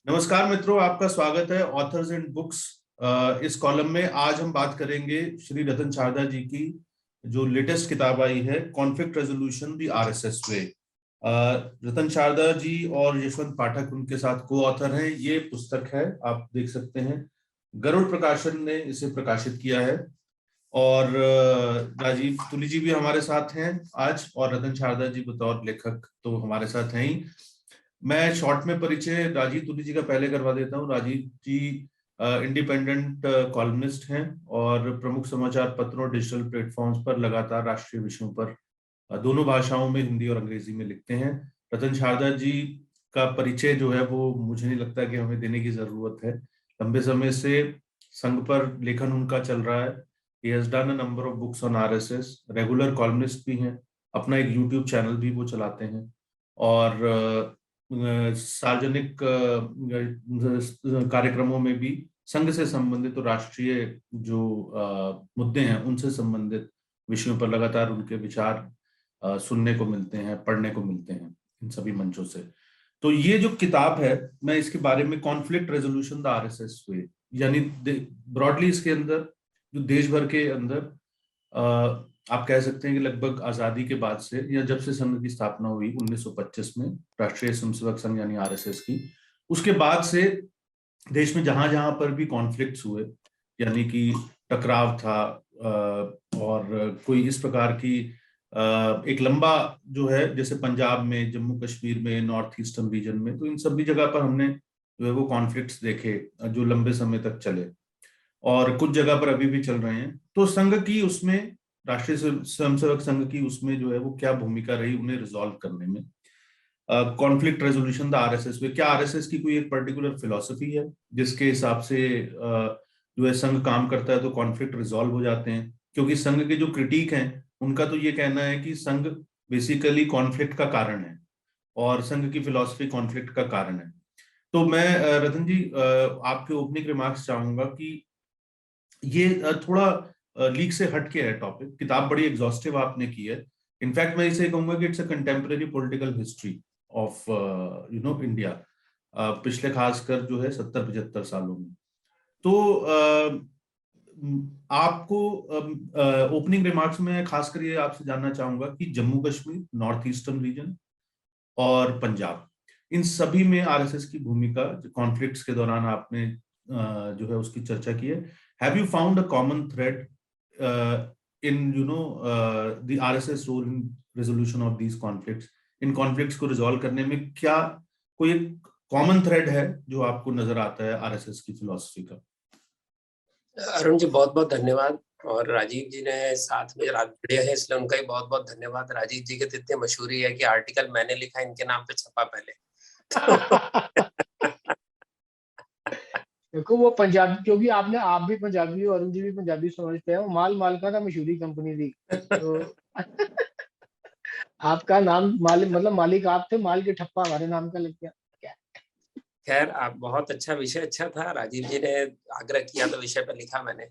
नमस्कार मित्रों, आपका स्वागत है ऑथर्स एंड बुक्स। इस कॉलम में आज हम बात करेंगे श्री रतन शारदा जी की जो लेटेस्ट किताब आई है, कॉन्फ्लिक्ट रेजोल्यूशन द आरएसएस वे। रतन शारदा जी और यशवंत पाठक उनके साथ को ऑथर हैं। ये पुस्तक है, आप देख सकते हैं, गरुड़ प्रकाशन ने इसे प्रकाशित किया है। और राजीव तुली जी भी हमारे साथ हैं आज, और रतन शारदा जी बतौर लेखक तो हमारे साथ हैं ही। मैं शॉर्ट में परिचय राजीव तुली जी का पहले करवा देता हूँ। राजीव जी इंडिपेंडेंट कॉलमिस्ट हैं और प्रमुख समाचार पत्रों, डिजिटल प्लेटफॉर्म्स पर लगातार राष्ट्रीय विषयों पर दोनों भाषाओं में, हिंदी और अंग्रेजी में लिखते हैं। रतन शारदा जी का परिचय जो है वो मुझे नहीं लगता कि हमें देने की जरूरत है। लंबे समय से संघ पर लेखन उनका चल रहा है। He has done a number of books on RSS, regular columnist भी हैं, अपना एक यूट्यूब चैनल भी वो चलाते हैं, और सार्वजनिक कार्यक्रमों में भी संघ से संबंधित तो राष्ट्रीय जो मुद्दे हैं उनसे संबंधित विषयों पर लगातार उनके विचार सुनने को मिलते हैं, पढ़ने को मिलते हैं इन सभी मंचों से। तो ये जो किताब है, मैं इसके बारे में, कॉन्फ्लिक्ट रेजोल्यूशन द आरएसएस वे, यानी ब्रॉडली इसके अंदर जो देश भर के अंदर आप कह सकते हैं कि लगभग आजादी के बाद से, या जब से संघ की स्थापना हुई 1925 में, राष्ट्रीय स्वयंसेवक संघ यानी आरएसएस की, उसके बाद से देश में जहां जहां पर भी कॉन्फ्लिक्ट्स हुए, यानी कि टकराव था और कोई इस प्रकार की एक लंबा जो है, जैसे पंजाब में, जम्मू कश्मीर में, नॉर्थ ईस्टर्न रीजन में, तो इन सभी जगह पर हमने जो है वो कॉन्फ्लिक्ट्स देखे जो लंबे समय तक चले और कुछ जगह पर अभी भी चल रहे हैं। तो संघ की उसमें, राष्ट्रीय स्वयंसेवक संघ की उसमें जो है वो क्या भूमिका रही उन्हें रिजॉल्व करने में। कॉन्फ्लिक्ट रेजोल्यूशन द आरएसएस में, क्या आरएसएस की कोई एक पर्टिकुलर फिलॉसफी है जिसके हिसाब से जो है संघ काम करता है तो कॉन्फ्लिक्ट रिजॉल्व हो जाते हैं? क्योंकि संघ के जो क्रिटिक हैं उनका तो ये कहना है कि संघ बेसिकली कॉन्फ्लिक्ट का कारण है और संघ की फिलॉसफी कॉन्फ्लिक्ट का कारण है। तो मैं रतन जी आपके ओपनिंग रिमार्क्स चाहूंगा कि ये थोड़ा लीक से हट के है टॉपिक। किताब बड़ी एग्जॉस्टिव आपने की है। इनफैक्ट मैं इसे कहूंगा कि it's a contemporary political history of India, पिछले खासकर जो है 70-75 सालों में। तो आपको ओपनिंग रिमार्क्स में खासकर ये आपसे जानना चाहूंगा कि Jammu Kashmir, north eastern region और पंजाब, इन सभी में आरएसएस की भूमिका कॉन्फ्लिक्ट्स के दौरान आपने जो है उसकी चर्चा की है। Have you found a common thread in the RSS role in resolution of these conflicts? इन कॉन्फ्लिक्ट्स को रिजॉल्व करने में क्या कोई एक कॉमन थ्रेड है जो आपको नजर आता है आरएसएस की फिलॉसफी का? अरुण जी, बहुत बहुत धन्यवाद। और राजीव जी ने साथ में जुड़े हैं, इसलिए उनका भी बहुत बहुत धन्यवाद। राजीव जी के तो इतनी मशहूरी है कि आर्टिकल मैंने लिखा, इनके नाम पे छपा पहले। देखो वो पंजाबी, क्योंकि आप भी पंजाबी हो, अरुण जी भी पंजाबी समझते हैं, वो मालका था, मशहूरी कंपनी थी। तो आपका नाम मतलब मालिक आप थे, माल के ठप्पा हमारे नाम का लग गया। खैर, आप बहुत अच्छा विषय, अच्छा था, राजीव जी ने आग्रह किया तो विषय पे लिखा मैंने।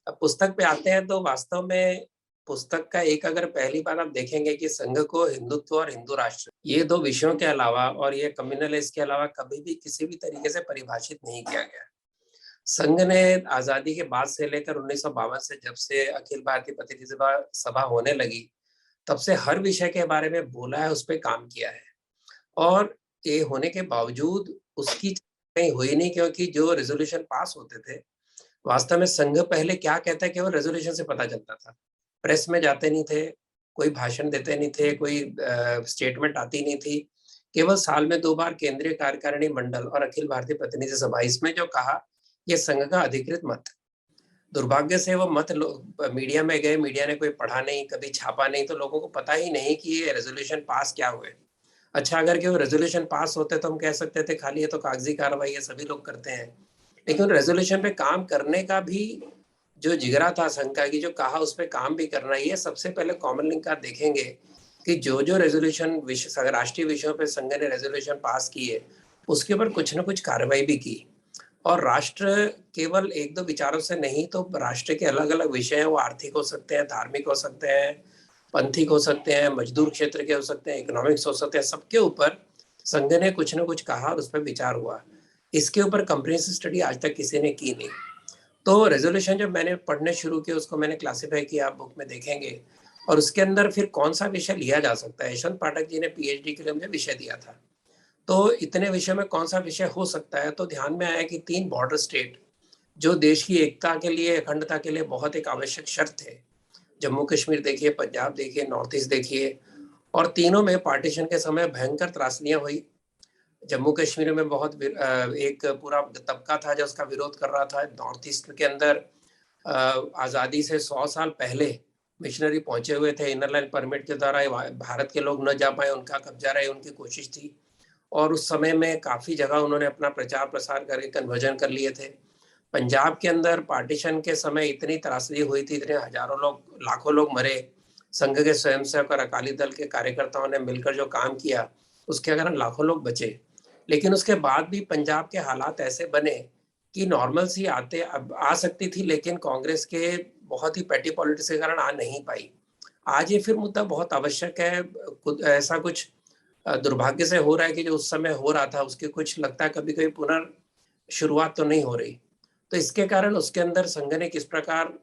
अब पुस्तक पे आते हैं तो वास्तव में पुस्तक का एक, अगर पहली बार आप देखेंगे कि संघ को हिंदुत्व और हिंदू राष्ट्र, ये दो विषयों के अलावा और ये कम्युनलिस्ट के अलावा कभी भी किसी भी तरीके से परिभाषित नहीं किया गया। संघ ने आजादी के बाद से लेकर 1952 से, जब से अखिल भारतीय प्रतिनिधि सभा होने लगी, तब से हर विषय के बारे में बोला है, उस पर काम किया है। और ये होने के बावजूद उसकी कहीं हुई नहीं, क्योंकि जो रेजोल्यूशन पास होते थे, वास्तव में संघ पहले क्या कहता है केवल रेजोल्यूशन से पता चलता था। प्रेस में जाते नहीं थे, कोई भाषण देते नहीं थे, कोई स्टेटमेंट आती नहीं थी। केवल साल में 2 बार केंद्रीय कार्यकारिणी मंडल और अखिल भारतीय प्रतिनिधि सभा, इसमें जो कहा, ये संघ का अधिकृत मत। दुर्भाग्य से वो मत मीडिया में गए, मीडिया ने कोई पढ़ा नहीं, कभी छापा नहीं, तो लोगों को पता ही नहीं कि ये रेजोल्यूशन पास क्या हुए। अच्छा, अगर कि वो रेजोल्यूशन पास होते तो हम कह सकते थे खाली ये तो कागजी कार्रवाई है, सभी लोग करते हैं। लेकिन रेजोल्यूशन पे काम करने का भी जो जिगरा था संघ का, की जो कहा उस पर काम भी करना, ये सबसे पहले कॉमन लिंक आप देखेंगे कि जो रेजोल्यूशन राष्ट्रीय विषयों पे संघ ने रेजोल्यूशन पास किए, उसके ऊपर कुछ न कुछ कार्रवाई भी की। और राष्ट्र केवल 1-2 विचारों से नहीं, तो राष्ट्र के अलग अलग विषय हैं, वो आर्थिक हो सकते हैं, धार्मिक हो सकते हैं, पंथिक हो सकते हैं, मजदूर क्षेत्र के हो सकते हैं, इकोनॉमिक्स हो सकते हैं, सबके ऊपर संघ ने कुछ न कुछ कहा और उस पर विचार हुआ। इसके ऊपर कंप्रिहेंसिव स्टडी आज तक किसी ने की नहीं। तो रेजोल्यूशन जब मैंने पढ़ने शुरू किए, उसको मैंने क्लासिफाई किया, आप बुक में देखेंगे, और उसके अंदर फिर कौन सा विषय लिया जा सकता है। यशवंत पाठक जी ने पीएचडी के लिए मुझे विषय दिया था, तो इतने विषय में कौन सा विषय हो सकता है, तो ध्यान में आया कि 3 बॉर्डर स्टेट जो देश की एकता के लिए, अखंडता के लिए बहुत एक आवश्यक शर्त है। जम्मू कश्मीर देखिए, पंजाब देखिए, नॉर्थ ईस्ट देखिए, और तीनों में पार्टीशन के समय भयंकर त्रासदियां हुई। जम्मू कश्मीर में बहुत एक पूरा तबका था जो उसका विरोध कर रहा था। नॉर्थ ईस्ट के अंदर आज़ादी से 100 साल पहले मिशनरी पहुंचे हुए थे, इनर लाइन परमिट के द्वारा भारत के लोग न जा पाए, उनका कब्जा रहे, उनकी कोशिश थी। और उस समय में काफ़ी जगह उन्होंने अपना प्रचार प्रसार करके कन्वर्जन कर लिए थे। पंजाब के अंदर पार्टीशन के समय इतनी त्रासदी हुई थी, इतने हजारों लोग, लाखों लोग मरे। संघ के स्वयंसेवक और अकाली दल के कार्यकर्ताओं ने मिलकर जो काम किया, उसके कारण लाखों लोग बचे। लेकिन उसके बाद भी पंजाब के हालात ऐसे बने कि नॉर्मल सी आते अब आ सकती थी, लेकिन कांग्रेस के बहुत ही पेटी पॉलिटिक्स के कारण आ नहीं पाई। आज ये फिर मुद्दा बहुत आवश्यक है। ऐसा कुछ दुर्भाग्य से हो रहा है कि जो उस समय हो रहा था उसके कुछ लगता है कभी कभी पुनर्शुरुआत तो नहीं हो रही। तो इसके कारण उसके अंदर संघ ने किस प्रकार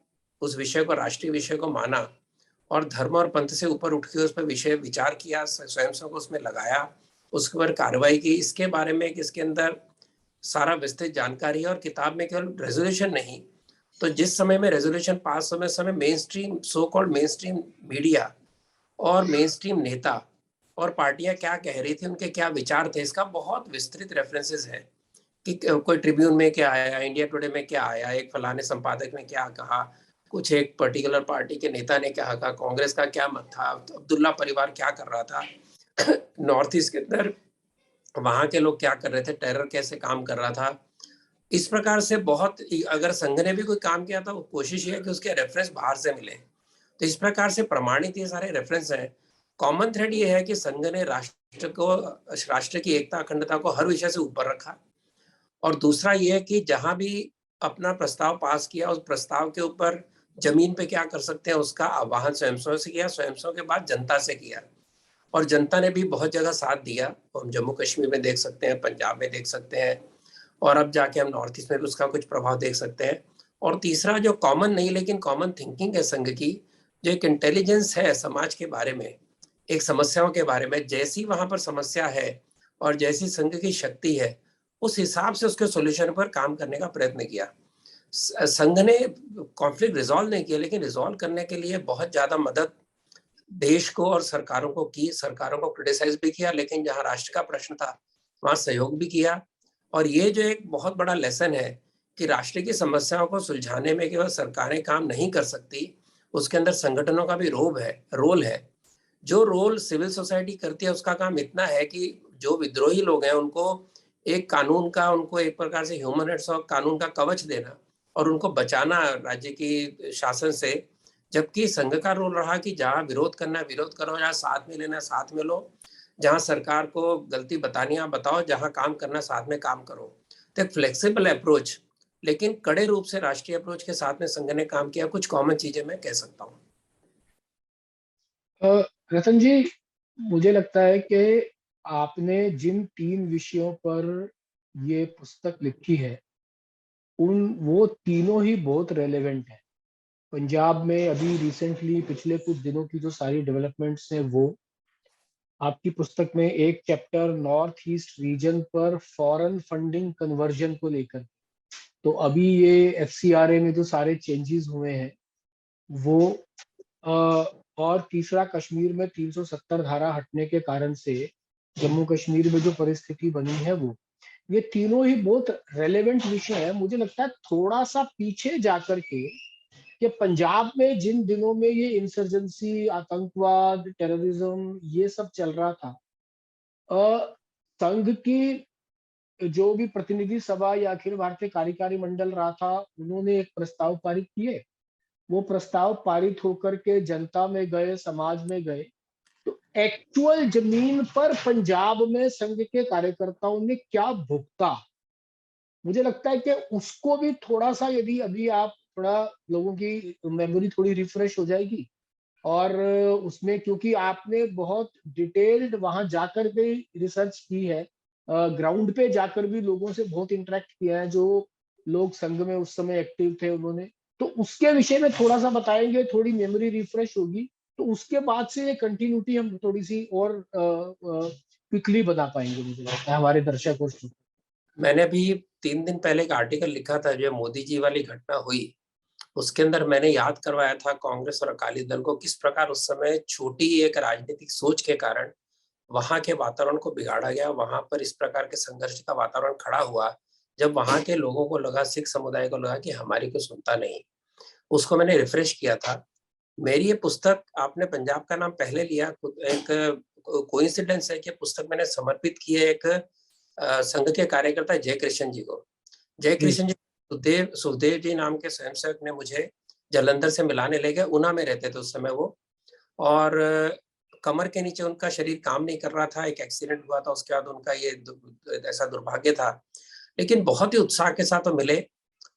उस विषय को, राष्ट्रीय विषय को माना और धर्म और पंथ से ऊपर उठ के उस पर विषय विचार किया, स्वयं को उसमें लगाया, उसके ऊपर कार्रवाई की, इसके बारे में कि इसके अंदर सारा विस्तृत जानकारी है। और किताब में केवल रेजोल्यूशन नहीं, तो जिस समय में रेजोल्यूशन पास समय main stream, so called main stream media और मेन स्ट्रीम नेता और पार्टियां क्या कह रही थी, उनके क्या विचार थे, इसका बहुत विस्तृत रेफरेंसेस है कि कोई ट्रिब्यून में क्या आया, इंडिया टुडे में क्या आया, एक फलाने संपादक ने क्या कहा, कुछ एक पर्टिकुलर पार्टी के नेता ने क्या कहा, कांग्रेस का क्या मत था, अब्दुल्ला परिवार क्या कर रहा था नॉर्थ ईस्ट के अंदर, वहां के लोग क्या कर रहे थे, टेरर कैसे काम कर रहा था। इस प्रकार से बहुत, अगर संघ ने भी कोई काम किया था, वो कोशिश ये है कि उसके रेफरेंस बाहर से मिले। तो इस प्रकार से प्रमाणित ये सारे रेफरेंस हैं। कॉमन थ्रेड ये है कि संघ ने राष्ट्र की एकता, अखंडता को हर विषय से ऊपर रखा। और दूसरा ये है कि जहां भी अपना प्रस्ताव पास किया, उस प्रस्ताव के ऊपर जमीन पे क्या कर सकते हैं उसका आह्वान स्वयं से किया, स्वयं के बाद जनता से किया, और जनता ने भी बहुत जगह साथ दिया। हम जम्मू कश्मीर में देख सकते हैं, पंजाब में देख सकते हैं, और अब जाके हम नॉर्थ ईस्ट में भी उसका कुछ प्रभाव देख सकते हैं। और तीसरा जो कॉमन नहीं लेकिन कॉमन थिंकिंग है संघ की, जो एक इंटेलिजेंस है समाज के बारे में, एक समस्याओं के बारे में, जैसी वहां पर समस्या है और जैसी संघ की शक्ति है, उस हिसाब से उसके सॉल्यूशन पर काम करने का प्रयत्न किया। संघ ने कॉन्फ्लिक्ट रिजॉल्व नहीं किया, लेकिन रिजॉल्व करने के लिए बहुत ज्यादा मदद देश को और सरकारों को की। सरकारों को क्रिटिसाइज भी किया, लेकिन जहां राष्ट्र का प्रश्न था वहां सहयोग भी किया। और ये जो एक बहुत बड़ा लेसन है कि राष्ट्र की समस्याओं को सुलझाने में केवल सरकारें काम नहीं कर सकती, उसके अंदर संगठनों का भी रोल है। जो रोल सिविल सोसाइटी करती है उसका काम इतना है कि जो विद्रोही लोग हैं उनको एक कानून का, उनको एक प्रकार से ह्यूमन राइट्स और कानून का कवच देना और उनको बचाना राज्य की शासन से। जबकि संघ का रोल रहा कि जहां विरोध करना है विरोध करो, जहां साथ में लेना साथ में लो, जहां सरकार को गलती बतानी है बताओ, जहां काम करना साथ में काम करो। तो एक फ्लेक्सिबल अप्रोच, लेकिन कड़े रूप से राष्ट्रीय अप्रोच के साथ में संघ ने काम किया। कुछ कॉमन चीजें मैं कह सकता हूँ। रतन जी, मुझे लगता है कि आपने जिन 3 विषयों पर ये पुस्तक लिखी है, वो तीनों ही बहुत रेलेवेंट है। पंजाब में अभी रिसेंटली पिछले कुछ दिनों की जो सारी डेवलपमेंट्स हैं, वो आपकी पुस्तक में एक चैप्टर नॉर्थ ईस्ट रीजन पर फॉरेन फंडिंग कन्वर्जन को लेकर, तो अभी ये एफसीआरए में जो सारे चेंजेस हुए हैं वो, और तीसरा कश्मीर में 370 धारा हटने के कारण से जम्मू कश्मीर में जो परिस्थिति बनी है, वो ये तीनों ही बहुत रेलेवेंट विषय है। मुझे लगता है थोड़ा सा पीछे जाकर के कि पंजाब में जिन दिनों में ये इंसर्जेंसी, आतंकवाद, टेररिज्म ये सब चल रहा था, संघ की जो भी प्रतिनिधि सभा या अखिल भारतीय कार्यकारी मंडल रहा था, उन्होंने एक प्रस्ताव पारित किए। वो प्रस्ताव पारित होकर के जनता में गए, समाज में गए, तो एक्चुअल जमीन पर पंजाब में संघ के कार्यकर्ताओं ने क्या भुगता, मुझे लगता है कि उसको भी थोड़ा सा, यदि अभी आप थोड़ा लोगों की मेमोरी थोड़ी रिफ्रेश हो जाएगी, और उसमें क्योंकि आपने बहुत डिटेल्ड वहां जाकर के रिसर्च की है, ग्राउंड पे जाकर भी लोगों से बहुत इंटरेक्ट किया है, जो लोग संघ में उस समय एक्टिव थे उन्होंने, तो उसके विषय में थोड़ा सा बताएंगे, थोड़ी मेमोरी रिफ्रेश होगी, तो उसके बाद से ये कंटिन्यूटी हम थोड़ी सी और क्विकली बना पाएंगे, मुझे लगता है हमारे दर्शक और मैंने भी 3 दिन पहले एक आर्टिकल लिखा था, जो मोदी जी वाली घटना हुई, उसके अंदर मैंने याद करवाया था कांग्रेस और अकाली दल को किस प्रकार उस समय छोटी एक राजनीतिक सोच के कारण वहां के वातावरण को बिगाड़ा गया, वहां पर इस प्रकार के संघर्ष का वातावरण खड़ा हुआ, जब वहां के लोगों को लगा, सिख समुदाय को लगा कि हमारी कोई सुनता नहीं। उसको मैंने रिफ्रेश किया था। मेरी ये पुस्तक, आपने पंजाब का नाम पहले लिया, एक कोइंसिडेंस है कि पुस्तक मैंने समर्पित की है एक संघ के कार्यकर्ता जय कृष्ण जी को। जय कृष्ण जी, सुखदेव जी नाम के स्वयंसेवक ने मुझे जालंधर से मिलाने ले गए। ऊना में रहते थे उस समय वो, और कमर के नीचे उनका शरीर काम नहीं कर रहा था, एक एक्सीडेंट हुआ था, उसके बाद उनका ये ऐसा दुर्भाग्य था। लेकिन बहुत ही उत्साह के साथ वो मिले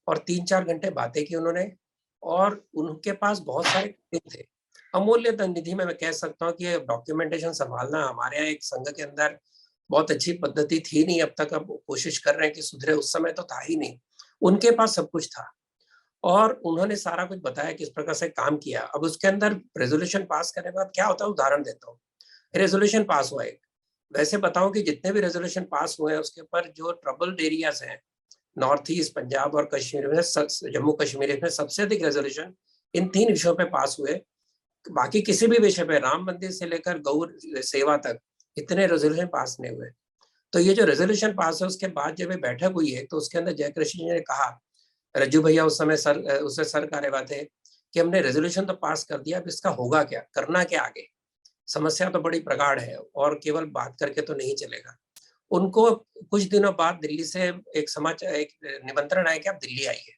और 3-4 घंटे बातें की उन्होंने, और उनके पास बहुत सारे थे, अमूल्य निधि में मैं कह सकता हूँ कि डॉक्यूमेंटेशन संभालना हमारे यहाँ एक संघ के अंदर बहुत अच्छी पद्धति थी नहीं अब तक, अब कोशिश कर रहे हैं कि सुधरे, उस समय तो था ही नहीं। उनके पास सब कुछ था और उन्होंने सारा कुछ बताया किस प्रकार से काम किया। अब उसके अंदर रेजोल्यूशन पास करने के बाद क्या होता है, उदाहरण देता हूँ। रेजोल्यूशन पास हुआ एक, वैसे बताऊं कि जितने भी रेजोल्यूशन पास हुए हैं उसके ऊपर जो ट्रबल्ड एरियाज हैं, नॉर्थ ईस्ट, पंजाब और कश्मीर में, जम्मू कश्मीर में सबसे अधिक रेजोल्यूशन इन 3 विषयों पे पास हुए। बाकी किसी भी विषय पे, राम मंदिर से लेकर गौ सेवा तक, इतने रेजोल्यूशन पास नहीं हुए। तो ये जो रेजोल्यूशन पास है, उसके बाद जब ये बैठक हुई है, तो उसके अंदर जयकृष्ण जी ने कहा, रज्जू भैया उस समय सर कार्यवाह थे, कि हमने रेजोल्यूशन तो पास कर दिया, अब इसका होगा क्या, करना क्या आगे, समस्या तो बड़ी प्रगाढ़ है और केवल बात करके तो नहीं चलेगा। उनको कुछ दिनों बाद दिल्ली से एक समाचार, एक निमंत्रण आया कि आप दिल्ली आइए।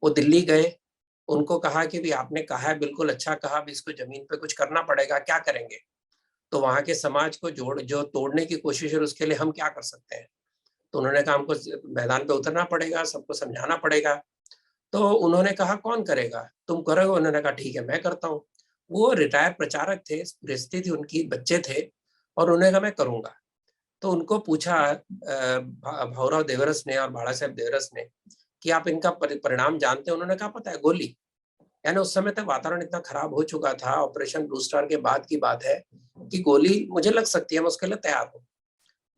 वो दिल्ली गए, उनको कहा कि भी आपने कहा है, बिल्कुल अच्छा कहा, भी इसको जमीन पे कुछ करना पड़ेगा, क्या करेंगे? तो वहां के समाज को जो तोड़ने की कोशिश है, उसके लिए हम क्या कर सकते हैं? तो उन्होंने कहा हमको मैदान पे उतरना पड़ेगा, सबको समझाना पड़ेगा। तो उन्होंने कहा कौन करेगा, तुम करोगे? उन्होंने कहा ठीक है, मैं करता हूँ। वो रिटायर्ड प्रचारक थे, गृहस्थी थी उनकी, बच्चे थे, और उन्होंने कहा मैं करूंगा। तो उनको पूछा भाऊराव देवरस ने और बाला साहेब देवरस ने कि आप इनका परिणाम जानते हैं? उन्होंने कहा पता है, गोली। यानी उस समय तक वातावरण इतना खराब हो चुका था, ऑपरेशन ब्लू स्टार के बाद की बात है, कि गोली मुझे लग सकती है, मैं उसके लिए तैयार हूँ।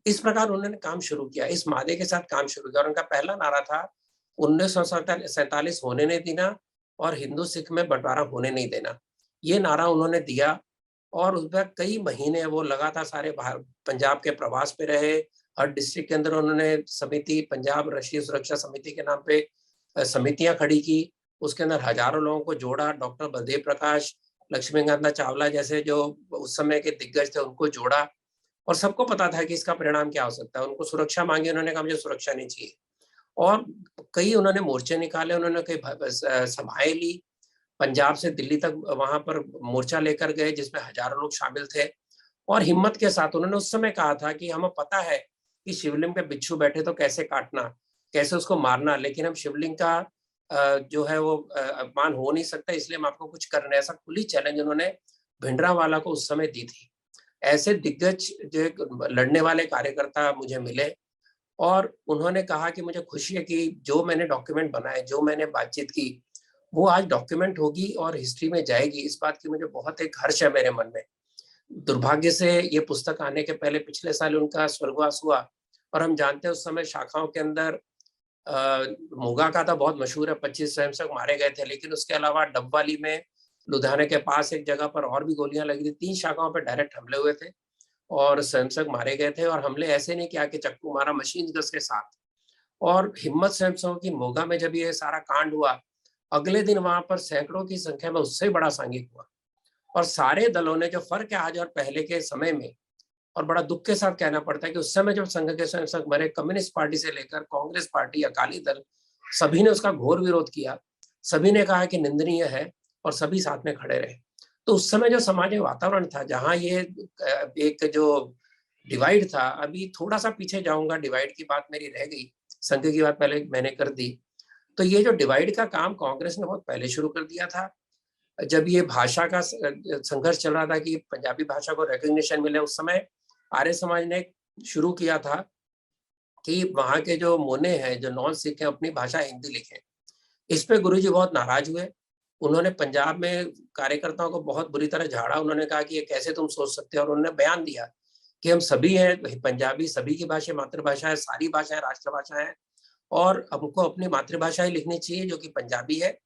इस प्रकार उन्होंने काम शुरू किया, इस मादे के साथ काम शुरू किया, और उनका पहला नारा था 1947 होने नहीं देना और हिंदू सिख में बंटवारा होने नहीं देना। ये नारा उन्होंने दिया और उसमें कई महीने वो लगातार सारे पंजाब के प्रवास पे रहे। हर डिस्ट्रिक्ट के अंदर उन्होंने समिति, पंजाब राष्ट्रीय सुरक्षा समिति के नाम पे समितियां खड़ी की, उसके अंदर हजारों लोगों को जोड़ा। डॉक्टर बलदेव प्रकाश, लक्ष्मीकांता चावला जैसे जो उस समय के दिग्गज थे, उनको जोड़ा, और सबको पता था कि इसका परिणाम क्या हो सकता है। उनको सुरक्षा मांगी, उन्होंने कहा मुझे सुरक्षा नहीं चाहिए, और कई उन्होंने मोर्चे निकाले, उन्होंने कई सभाएं ली, पंजाब से दिल्ली तक वहां पर मोर्चा लेकर गए, जिसमें हजारों लोग शामिल थे, और हिम्मत के साथ उन्होंने उस समय कहा था कि हमें पता है कि शिवलिंग पे बिच्छू बैठे तो कैसे काटना, कैसे उसको मारना, लेकिन हम शिवलिंग का जो है वो अपमान हो नहीं सकता, इसलिए हम आपको कुछ करना है। ऐसा खुली चैलेंज उन्होंने भिंडरावाला को उस समय दी थी। ऐसे दिग्गज जो लड़ने वाले कार्यकर्ता मुझे मिले, और उन्होंने कहा कि मुझे खुशी है कि जो मैंने डॉक्यूमेंट बनाए, जो मैंने बातचीत की, वो आज डॉक्यूमेंट होगी और हिस्ट्री में जाएगी। इस बात की मुझे बहुत एक हर्ष है मेरे मन में। दुर्भाग्य से ये पुस्तक आने के पहले पिछले साल उनका स्वर्गवास हुआ, और हम जानते हैं उस समय शाखाओं के अंदर मोगा का था बहुत मशहूर है, 25 स्वयंसेवक मारे गए थे, लेकिन उसके अलावा डबवाली में, लुधियाना के पास एक जगह पर और भी गोलियां लगी थी। 3 शाखाओं पर डायरेक्ट हमले हुए थे और स्वयंसेवक मारे गए थे, और हमले ऐसे नहीं किया कि चक्कू मारा, मशीन गन्स के साथ। और हिम्मत स्वयंसेवकों की मोगा में जब ये सारा कांड हुआ, अगले दिन वहां पर सैकड़ों की संख्या में उससे बड़ा सांघिक हुआ, और सारे दलों ने, जो फर्क है आज और पहले के समय में, और बड़ा दुख के साथ कहना पड़ता है कि उस समय जब संघ के स्वयंसेवक मरे, कम्युनिस्ट पार्टी से लेकर कांग्रेस पार्टी, अकाली दल, सभी ने उसका घोर विरोध किया, सभी ने कहा कि निंदनीय है, और सभी साथ में खड़े रहे। तो उस समय जो सामाजिक वातावरण था, जहां ये एक जो डिवाइड था, अभी थोड़ा सा पीछे जाऊंगा, डिवाइड की बात मेरी रह गई, संघ की बात पहले मैंने कर दी। तो ये जो डिवाइड का काम कांग्रेस ने बहुत पहले शुरू कर दिया था, जब ये भाषा का संघर्ष चल रहा था कि पंजाबी भाषा को रिकॉग्निशन मिले, उस समय आर्य समाज ने शुरू किया था कि वहाँ के जो मोने हैं, जो नॉन सिख हैं, अपनी भाषा हिंदी लिखें। इस पे गुरुजी बहुत नाराज हुए। उन्होंने पंजाब में कार्यकर्ताओं को बहुत बुरी तरह झाड़ा। उन्होंने कहा कि ये कैसे तुम सोच सकते हो, और उन्होंने बयान दिया कि हम सभी हैं पंजाबी, सभी की भाषा मातृभाषा है, सारी भाषाएं राष्ट्रभाषा है, और हमको अपनी मातृभाषा ही लिखनी चाहिए जो कि पंजाबी है,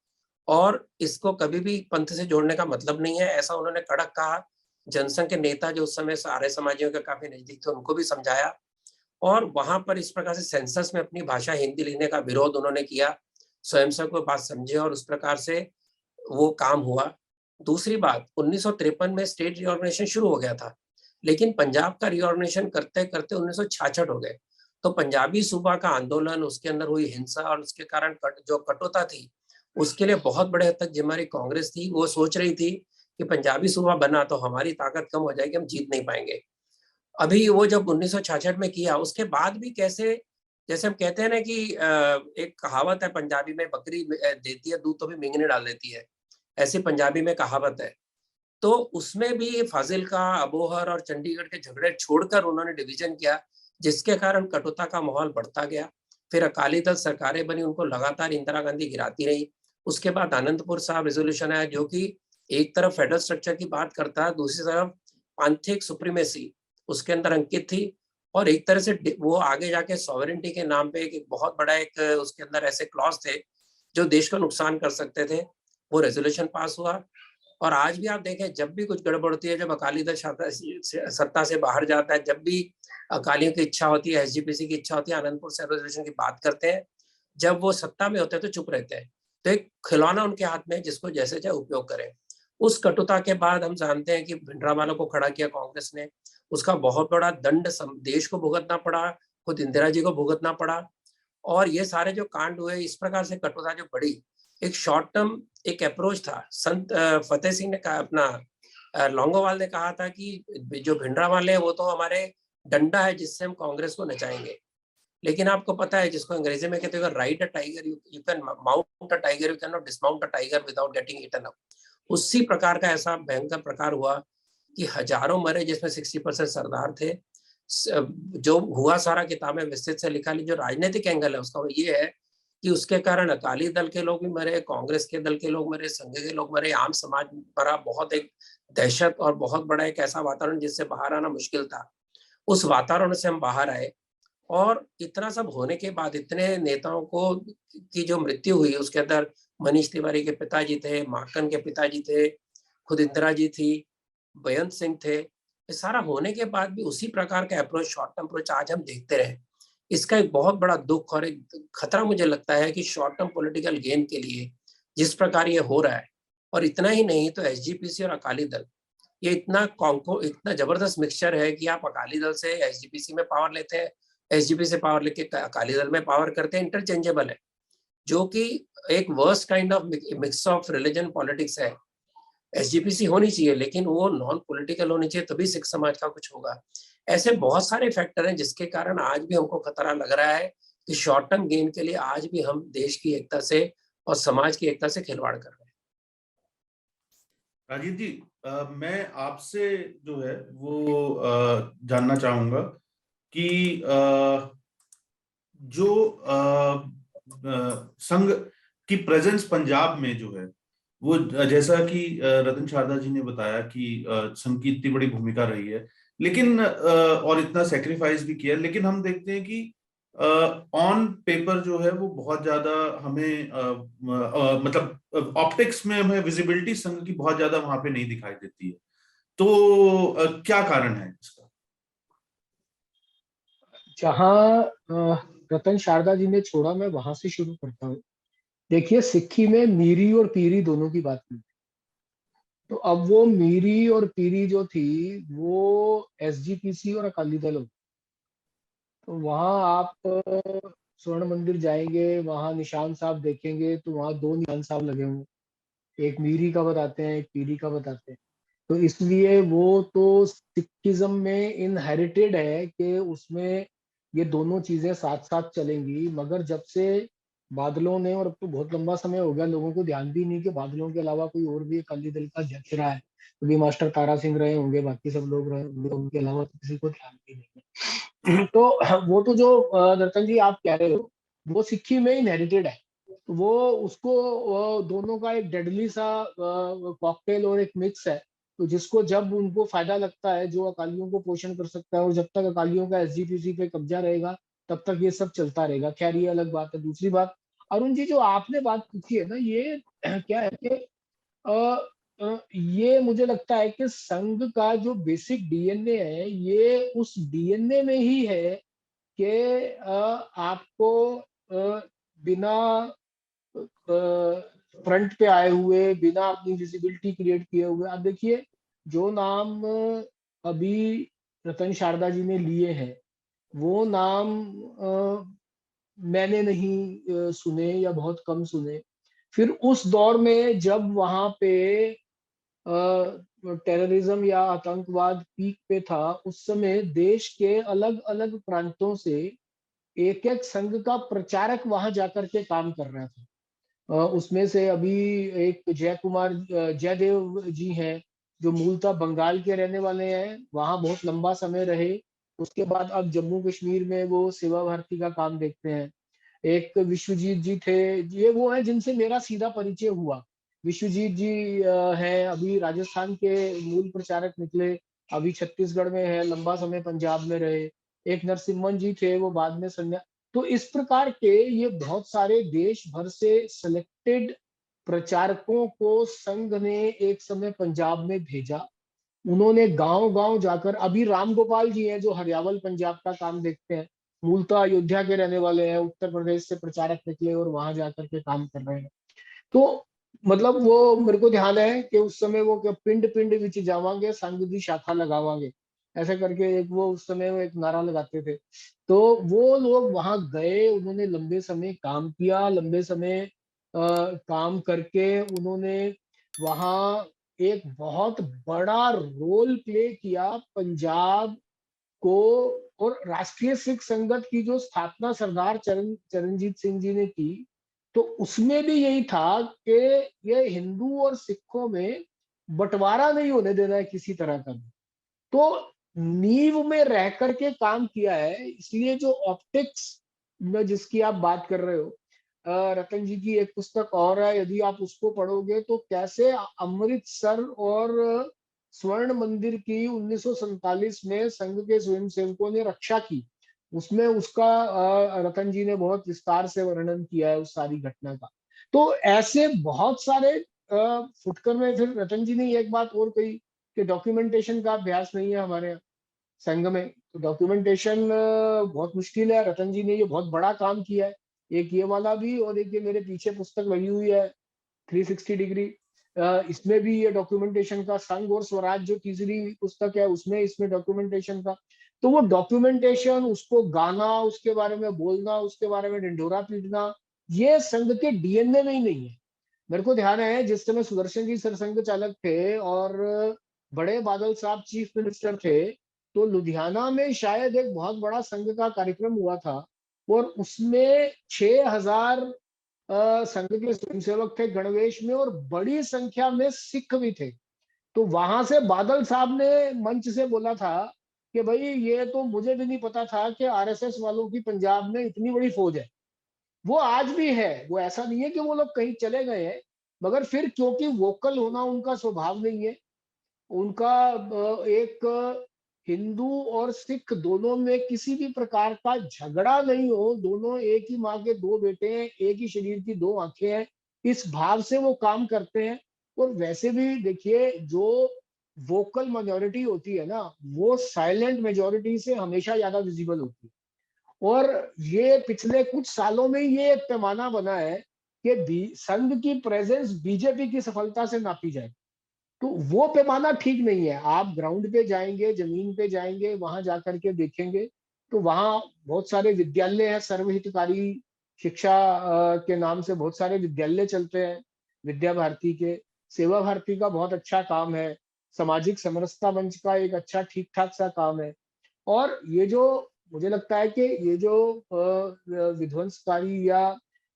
और इसको कभी भी पंथ से जोड़ने का मतलब नहीं है, ऐसा उन्होंने कड़क कहा। जनसंघ के नेता जो उस समय आर्य समाजियों के काफी नजदीक थे, उनको भी समझाया, और वहां पर इस प्रकार से सेंसस में अपनी भाषा हिंदी लिखने का विरोध उन्होंने किया। स्वयंसेवक को बात समझे और उस प्रकार से वो काम हुआ। दूसरी बात, 1953 में स्टेट रिऑर्गेनाइजेशन शुरू हो गया था, लेकिन पंजाब का रिऑर्गेनाइजेशन करते करते 1966 हो गए। तो पंजाबी सूबा का आंदोलन, उसके अंदर हुई हिंसा और उसके कारण जो कटुता थी, उसके लिए बहुत बड़े हद तक जो हमारी कांग्रेस थी वो सोच रही थी कि पंजाबी सूबा बना तो हमारी ताकत कम हो जाएगी, हम जीत नहीं पाएंगे। अभी वो जब 1966 में किया, उसके बाद भी कैसे, जैसे हम कहते हैं ना कि एक कहावत है पंजाबी में, बकरी देती है दूध तो भी मिंगने डाल देती है, ऐसी पंजाबी में कहावत है। तो उसमें भी फाजिलका, अबोहर और चंडीगढ़ के झगड़े छोड़कर उन्होंने डिवीजन किया, जिसके कारण कटुता का माहौल बढ़ता गया। फिर अकाली दल सरकारें बनी, उनको लगातार इंदिरा गांधी गिराती रही। उसके बाद आनंदपुर साहब रेजोल्यूशन आया, जो कि एक तरफ फेडरल स्ट्रक्चर की बात करता है, दूसरी तरफ आंथिक सुप्रीमेसी उसके अंदर अंकित थी, और एक तरह से वो आगे जाके सॉवरेनिटी के नाम पे एक बहुत बड़ा एक उसके अंदर ऐसे क्लॉज थे जो देश का नुकसान कर सकते थे। वो रेजोल्यूशन पास हुआ, और आज भी आप देखें जब भी कुछ गड़बड़ होती है, जब अकाली दल सत्ता से बाहर जाता है, जब भी अकालियों की इच्छा होती है, एसजीपीसी की इच्छा होती है, आनंदपुर साहब रेजोल्यूशन की बात करते हैं, जब वो सत्ता में होते हैं तो चुप रहते हैं। तो एक खिलौना उनके हाथ में, जिसको जैसे चाहे उपयोग करें। उस कटुता के बाद हम जानते हैं कि भिंडरावाला को खड़ा किया कांग्रेस ने, उसका बहुत बड़ा दंड देश को भुगतना पड़ा, खुद इंदिरा जी को भुगतना पड़ा, और ये सारे जो कांड हुए, इस प्रकार से कटुता जो बढ़ी, एक शॉर्ट टर्म एक अप्रोच था। संत फतेह सिंह ने कहा, अपना लौंगोवाल ने कहा था कि जो भिंडरावाले हैं वो तो हमारे डंडा है जिससे हम कांग्रेस को नचाएंगे। लेकिन आपको पता है, जिसको अंग्रेजी में कहते हैं, ride a tiger you can mount a tiger, you can not dismount a tiger without getting eaten up. उसी प्रकार का ऐसा भयंकर प्रकार हुआ कि हजारों मरे, जिसमें 60% सरदार थे। जो हुआ सारा किताब में विस्तृत से लिखा, जो राजनीतिक एंगल है उसका ये है कि उसके कारण अकाली दल के लोग भी मरे, कांग्रेस के दल के लोग मरे, संघ के लोग मरे, आम समाज मरा। बहुत एक दहशत और बहुत बड़ा एक ऐसा वातावरण जिससे बाहर आना मुश्किल था। उस वातावरण से हम बाहर आए, और इतना सब होने के बाद इतने नेताओं को की जो मृत्यु हुई, उसके अंदर मनीष तिवारी के पिताजी थे, माकन के पिताजी थे, खुद इंदिरा जी थी, बेअंत सिंह थे। ये सारा होने के बाद भी उसी प्रकार का अप्रोच, शॉर्ट टर्म अप्रोच आज हम देखते रहे। इसका एक बहुत बड़ा दुख और एक खतरा मुझे लगता है कि शॉर्ट टर्म पॉलिटिकल गेन के लिए जिस प्रकार ये हो रहा है, और इतना ही नहीं तो एसजीपीसी और अकाली दल, ये इतना जबरदस्त मिक्सचर है कि आप अकाली दल से एसजीपीसी में पावर लेते हैं, एसजीपी से पावर लेके अकाली दल में पावर करते हैं, इंटरचेंजेबल है, जो कि एक worst kind of mix of religion politics है। एसजीपीसी होनी चाहिए, लेकिन वो नॉन पॉलिटिकल होनी चाहिए, तभी सिख समाज का कुछ होगा। ऐसे बहुत सारे फैक्टर हैं जिसके कारण आज भी हमको खतरा लग रहा है कि शॉर्ट टर्म गेन के लिए आज भी हम देश की एकता से और समाज की एकता से खिलवाड़ कर रहे हैं। राजीव जी, मैं आपसे जो है वो जानना चाहूंगा कि जो संघ की प्रेजेंस पंजाब में जो है वो, जैसा कि रतन शारदा जी ने बताया कि संघ की इतनी बड़ी भूमिका रही है, लेकिन और इतना सेक्रीफाइस भी किया, लेकिन हम देखते हैं कि ऑन पेपर जो है वो बहुत ज्यादा हमें मतलब ऑप्टिक्स में हमें विजिबिलिटी संघ की बहुत ज्यादा वहां पे नहीं दिखाई देती है। तो क्या कारण है इसका? जहाँ रतन शारदा जी ने छोड़ा, मैं वहां से शुरू करता हूँ। देखिए, सिक्खी में मीरी और पीरी दोनों की बात की, तो अब वो मीरी और पीरी जो थी वो एसजीपीसी और अकाली दल हो। तो वहाँ आप स्वर्ण मंदिर जाएंगे, वहाँ निशान साहब देखेंगे तो वहाँ दो निशान साहब लगे हुए, एक मीरी का बताते हैं, एक पीरी का बताते हैं। तो इसलिए वो तो सिखिज्म में इनहेरिटेड है कि उसमें ये दोनों चीजें साथ साथ चलेंगी। मगर जब से बादलों ने, और अब तो बहुत लंबा समय हो गया, लोगों को ध्यान भी नहीं कि बादलों के अलावा कोई और भी अकाली दल का अध्यक्ष रहा है। कभी मास्टर तारा सिंह रहे होंगे, बाकी सब लोग रहे होंगे, उनके अलावा तो किसी को ध्यान भी नहीं है। तो वो तो जो रतन जी आप कह रहे हो, वो सिक्की में इनहेरिटेड है। तो वो उसको दोनों का एक डेडली सा कॉकटेल और एक मिक्स है। तो जिसको जब उनको फायदा लगता है, जो अकालियों को पोषण कर सकता है, और जब तक अकालियों का एसजीपीसी पे कब्जा रहेगा तब तक ये सब चलता रहेगा। खैर ये अलग बात है। दूसरी बात, अरुण जी जो आपने बात पूछी है ना, ये क्या है कि ये मुझे लगता है कि संघ का जो बेसिक डीएनए है, ये उस डीएनए में ही है कि आपको बिना फ्रंट पे आए हुए, बिना अपनी विजिबिलिटी क्रिएट किए हुए, आप देखिए जो नाम अभी रतन शारदा जी ने लिए हैं, वो नाम मैंने नहीं सुने या बहुत कम सुने। फिर उस दौर में जब वहां पे टेररिज्म या आतंकवाद पीक पे था, उस समय देश के अलग अलग प्रांतों से एक एक संघ का प्रचारक वहां जाकर के काम कर रहा था। उसमें से अभी एक जय कुमार जयदेव जी हैं, जो मूलतः बंगाल के रहने वाले हैं, वहां बहुत लंबा समय रहे। उसके बाद अब जम्मू कश्मीर में वो सेवा भारती का काम देखते हैं। एक विश्वजीत जी थे, ये वो हैं जिनसे मेरा सीधा परिचय हुआ। विश्वजीत जी हैं, अभी राजस्थान के मूल प्रचारक निकले, अभी छत्तीसगढ़ में है, लंबा समय पंजाब में रहे। एक नरसिम्हन जी थे, वो बाद में संन्यास। तो इस प्रकार के ये बहुत सारे देश भर से सिलेक्टेड प्रचारकों को संघ ने एक समय पंजाब में भेजा। उन्होंने गांव गांव जाकर, अभी राम गोपाल जी हैं जो हरियावल पंजाब का काम देखते हैं, मूलतः अयोध्या के रहने वाले हैं, उत्तर प्रदेश से प्रचारक निकले और वहां जाकर के काम कर रहे हैं। तो मतलब वो मेरे को ध्यान है कि उस समय वो पिंड पिंड विच जावांगे, संग दी शाखा लगावांगे, ऐसा करके एक वो उस समय वो एक नारा लगाते थे। तो वो लोग वहां गए, उन्होंने लंबे समय काम किया, लंबे समय काम करके उन्होंने वहां एक बहुत बड़ा रोल प्ले किया पंजाब को। और राष्ट्रीय सिख संगत की जो स्थापना सरदार चरणजीत सिंह जी ने की, तो उसमें भी यही था कि ये हिंदू और सिखों में बंटवारा नहीं होने देना है किसी तरह का भी। तो नींव में रह करके काम किया है। इसलिए जो ऑप्टिक्स में जिसकी आप बात कर रहे हो, रतन जी की एक पुस्तक और है, यदि आप उसको पढ़ोगे तो कैसे अमृतसर और स्वर्ण मंदिर की 1947 में संघ के स्वयंसेवकों ने रक्षा की, उसमें उसका रतन जी ने बहुत विस्तार से वर्णन किया है उस सारी घटना का। तो ऐसे बहुत सारे फुटकर में फिर रतन जी ने एक बात और कही कि डॉक्यूमेंटेशन का अभ्यास नहीं है हमारे यहाँ संघ में। तो डॉक्यूमेंटेशन बहुत मुश्किल है। रतन जी ने ये बहुत बड़ा काम किया है, एक ये वाला भी, और एक ये मेरे पीछे पुस्तक लगी हुई है 360 डिग्री, इसमें भी ये डॉक्यूमेंटेशन का, संघ और स्वराज जो तीसरी पुस्तक है उसमें, इसमें डॉक्यूमेंटेशन का। तो वो डॉक्यूमेंटेशन, उसको गाना, उसके बारे में बोलना, उसके बारे में ढिंढोरा पीटना, ये संघ के डीएनए में ही नहीं है। मेरे को ध्यान है जिस समय सुदर्शन जी सरसंघ चालक थे और बड़े बादल साहब चीफ मिनिस्टर थे, तो लुधियाना में शायद एक बहुत बड़ा संघ का कार्यक्रम हुआ था, और उसमें 6,000 संघ के स्वयंसेवक थे गणवेश में, और बड़ी संख्या में सिख भी थे। तो वहां से बादल साहब ने मंच से बोला था कि भाई ये तो मुझे भी नहीं पता था कि आरएसएस वालों की पंजाब में इतनी बड़ी फौज है। वो आज भी है, वो ऐसा नहीं है कि वो लोग कहीं चले गए हैं, मगर फिर क्योंकि वोकल होना उनका स्वभाव नहीं है, उनका एक हिंदू और सिख दोनों में किसी भी प्रकार का झगड़ा नहीं हो, दोनों एक ही माँ के दो बेटे हैं, एक ही शरीर की दो आंखें हैं, इस भाव से वो काम करते हैं। और वैसे भी देखिए, जो वोकल मेजोरिटी होती है ना, वो साइलेंट मेजोरिटी से हमेशा ज्यादा विजिबल होती है। और ये पिछले कुछ सालों में ये एक पैमाना बना है कि संघ की प्रेजेंस बीजेपी की सफलता से नापी जाए। तो वो पैमाना ठीक नहीं है। आप ग्राउंड पे जाएंगे, जमीन पे जाएंगे, वहां जाकर के देखेंगे, तो वहां बहुत सारे विद्यालय हैं, सर्वहितकारी शिक्षा के नाम से बहुत सारे विद्यालय चलते हैं। विद्या भारती के, सेवा भारती का बहुत अच्छा काम है, सामाजिक समरसता मंच का एक अच्छा ठीक ठाक सा काम है। और ये जो मुझे लगता है कि ये जो विध्वंसकारी या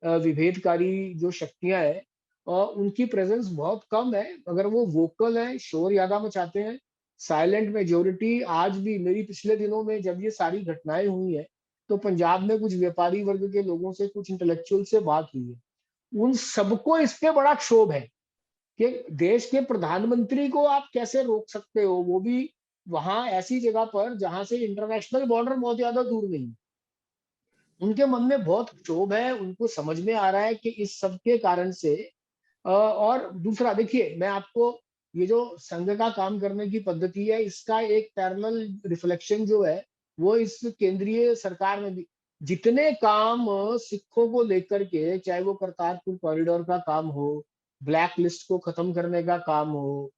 विभेदकारी जो शक्तियां हैं उनकी प्रेजेंस बहुत कम है। अगर वो वोकल है, शोर ज्यादा मचाते हैं, साइलेंट मेजोरिटी आज भी, मेरी पिछले दिनों में जब ये सारी घटनाएं हुई है तो पंजाब में कुछ व्यापारी वर्ग के लोगों से, कुछ इंटेलेक्चुअल से बात हुई है, उन सबको इस पे बड़ा क्षोभ है कि देश के प्रधानमंत्री को आप कैसे रोक सकते हो, वो भी वहां ऐसी जगह पर जहां से इंटरनेशनल बॉर्डर बहुत ज्यादा दूर नहीं। उनके मन में बहुत क्षोभ है, उनको समझ में आ रहा है कि इस सब के कारण से और दूसरा देखिए, मैं आपको ये जो संघ का काम करने की पद्धति है, इसका एक पैरेलल रिफ्लेक्शन जो है वो इस केंद्रीय सरकार में भी, जितने काम सिखों को लेकर के, चाहे वो करतारपुर कॉरिडोर का काम हो, ब्लैक लिस्ट को खत्म करने का काम हो,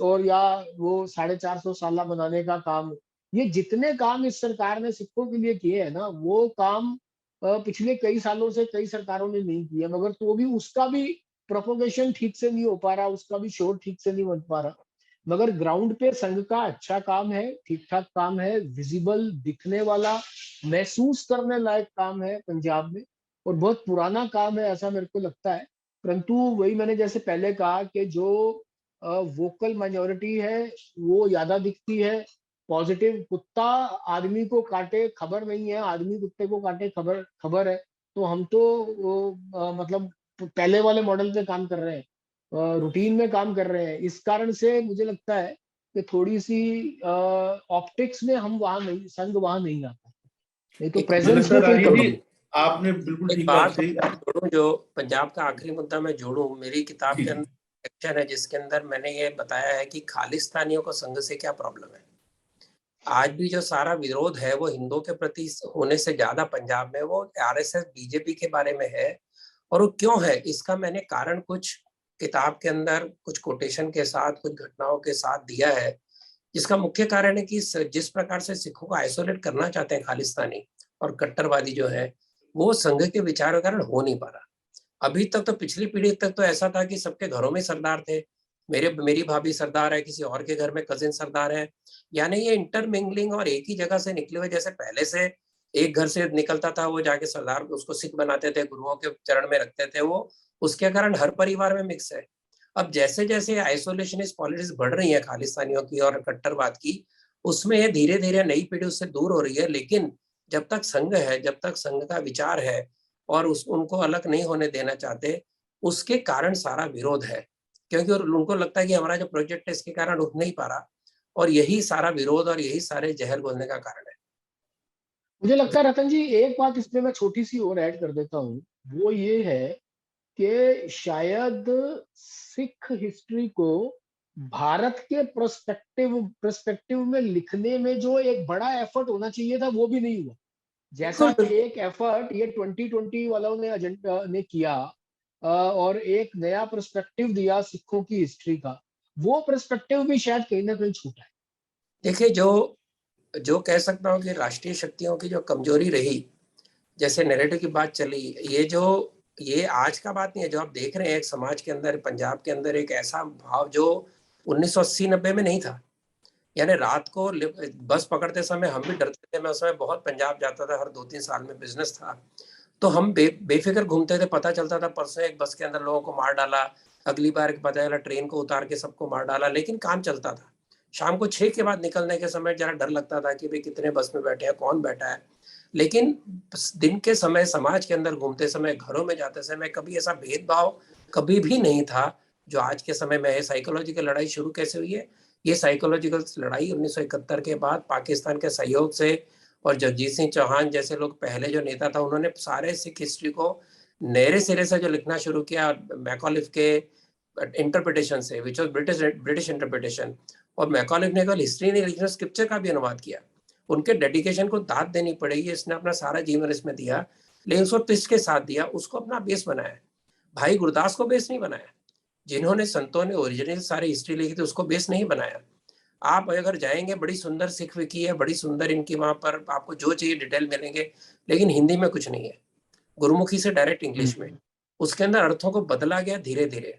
और या वो 450 साल बनाने का काम, ये जितने काम इस सरकार ने सिखों के लिए किए हैं ना, वो काम पिछले कई सालों से कई सरकारों ने नहीं किया, मगर तो भी उसका भी प्रोपोगेशन ठीक से नहीं हो पा रहा, उसका भी शोर ठीक से नहीं बन पा रहा। मगर ग्राउंड पे संघ का अच्छा काम है, ठीक ठाक काम है, विजिबल, दिखने वाला, महसूस करने लायक काम है पंजाब में, और बहुत पुराना काम है ऐसा मेरे को लगता है। परंतु वही मैंने जैसे पहले कहा कि जो वोकल माइनॉरिटी है वो ज्यादा दिखती है। पॉजिटिव, कुत्ता आदमी को काटे खबर नहीं है, आदमी कुत्ते को काटे खबर खबर है। तो हम तो मतलब पहले वाले मॉडल पे काम कर रहे हैं, रूटीन में काम कर रहे हैं। इस कारण से मुझे लगता है कि थोड़ी सी ऑप्टिक्स में हम वहां नहीं, संघ वहां नहीं आता, नहीं तो एक मुझे प्रेजेंस लगता है में कोई राजीव कमी जी, नहीं। आपने बिल्कुल एक ठीक बात बात कही। जोड़ूं, जो पंजाब का आखिरी मुद्दा मैं जोड़ूं, मेरी किताब जी के जी। अंदर सेक्शन है जिसके अंदर मैंने ये बताया है कि खालिस्तानियों को संघ से क्या प्रॉब्लम है। आज भी जो सारा विरोध है वो हिंदुओं के प्रति होने से ज्यादा पंजाब में वो आरएसएस बीजेपी के बारे में है। और वो क्यों है, इसका मैंने कारण कुछ किताब के अंदर कुछ कोटेशन के साथ, कुछ घटनाओं के साथ दिया है। जिसका मुख्य कारण है कि जिस प्रकार से सिखों को आइसोलेट करना चाहते हैं खालिस्तानी और कट्टरवादी जो है, वो संघ के विचारों के कारण हो नहीं पा रहा। अभी तक तो, पिछली पीढ़ी तक तो ऐसा था कि सबके घरों में सरदार थे, मेरी भाभी सरदार है, किसी और के घर में कजिन सरदार है। यानी ये इंटरमिंगलिंग और एक ही जगह से निकले हुए, जैसे पहले से एक घर से निकलता था वो जाके सरदार उसको सिख बनाते थे, गुरुओं के चरण में रखते थे, वो उसके कारण हर परिवार में मिक्स है। अब जैसे जैसे आइसोलेशनिस्ट पॉलिटिक्स बढ़ रही है खालिस्तानियों की और कट्टरवाद की, उसमें धीरे धीरे नई पीढ़ी उससे दूर हो रही है। लेकिन जब तक संघ है, जब तक संघ का विचार है और उनको अलग नहीं होने देना चाहते, उसके कारण सारा विरोध है। क्योंकि उनको लगता है कि हमारा जो प्रोजेक्ट है इसके कारण उठ नहीं पा रहा, और यही सारा विरोध और यही सारे जहर घोलने का कारण है। मुझे लगता है रतन जी, एक बात इसमें मैं छोटी सी और ऐड कर देता हूँ, वो ये है कि शायद सिख हिस्ट्री को भारत के पर्सपेक्टिव में लिखने में जो एक बड़ा एफर्ट होना चाहिए था वो भी नहीं हुआ। जैसा एक एफर्ट ये 2020 वालों ने एजेंडा ने किया और एक नया पर्सपेक्टिव दिया सिखों की हिस्ट्री का, वो पर्सपेक्टिव भी शायद कहीं ना कहीं छूटा है। देखिए, जो जो कह सकता हूँ कि राष्ट्रीय शक्तियों की जो कमजोरी रही, जैसे नैरेटिव की बात चली, ये आज का बात नहीं है। जो आप देख रहे हैं एक समाज के अंदर, पंजाब के अंदर एक ऐसा भाव जो 1980-90 में नहीं था। यानी रात को बस पकड़ते समय हम भी डरते थे। मैं उस समय बहुत पंजाब जाता था, हर 2-3 साल में बिजनेस था, तो हम बेफिक्र घूमते थे। पता चलता था परसों एक बस के अंदर लोगों को मार डाला, अगली बार पता चला ट्रेन को उतार के सबको मार डाला, लेकिन काम चलता था। शाम को 6 के बाद निकलने के समय जरा डर लगता था कि भाई कितने बस में बैठे हैं, कौन बैठा है। लेकिन दिन के समय समाज के अंदर घूमते समय, घरों में जाते समय कभी ऐसा भेदभाव कभी भी नहीं था जो आज के समय में है। साइकोलॉजिकल लड़ाई शुरू कैसे हुई है? ये साइकोलॉजिकल लड़ाई 1971 के बाद पाकिस्तान के सहयोग से, और जगजीत सिंह चौहान जैसे लोग पहले जो नेता था, उन्होंने सारे सिख हिस्ट्री को नए सिरे से जो लिखना शुरू किया, मैकॉलिफ के इंटरप्रिटेशन से, विच वाज ब्रिटिश इंटरप्रिटेशन। और मैकॉलिफ ने केवल हिस्ट्री नहीं लिखी, स्क्रिप्चर का भी अनुवाद किया। उनके डेडिकेशन को दाद देनी पड़ेगी, इसने अपना सारा जीवन इसमें दिया, लेकिन उसको ट्विस्ट के साथ दिया, उसको अपना बेस बनाया। भाई गुरदास को बेस नहीं बनाया, जिन्होंने संतों ने ओरिजिनल सारी हिस्ट्री लिखी थी उसको बेस नहीं बनाया। आप अगर जाएंगे, बड़ी सुंदर सिख विकी है, बड़ी सुंदर इनकी, वहां पर आपको जो चाहिए डिटेल मिलेंगे, लेकिन हिंदी में कुछ नहीं है, गुरुमुखी से डायरेक्ट इंग्लिश में। उसके अंदर अर्थों को बदला गया धीरे धीरे।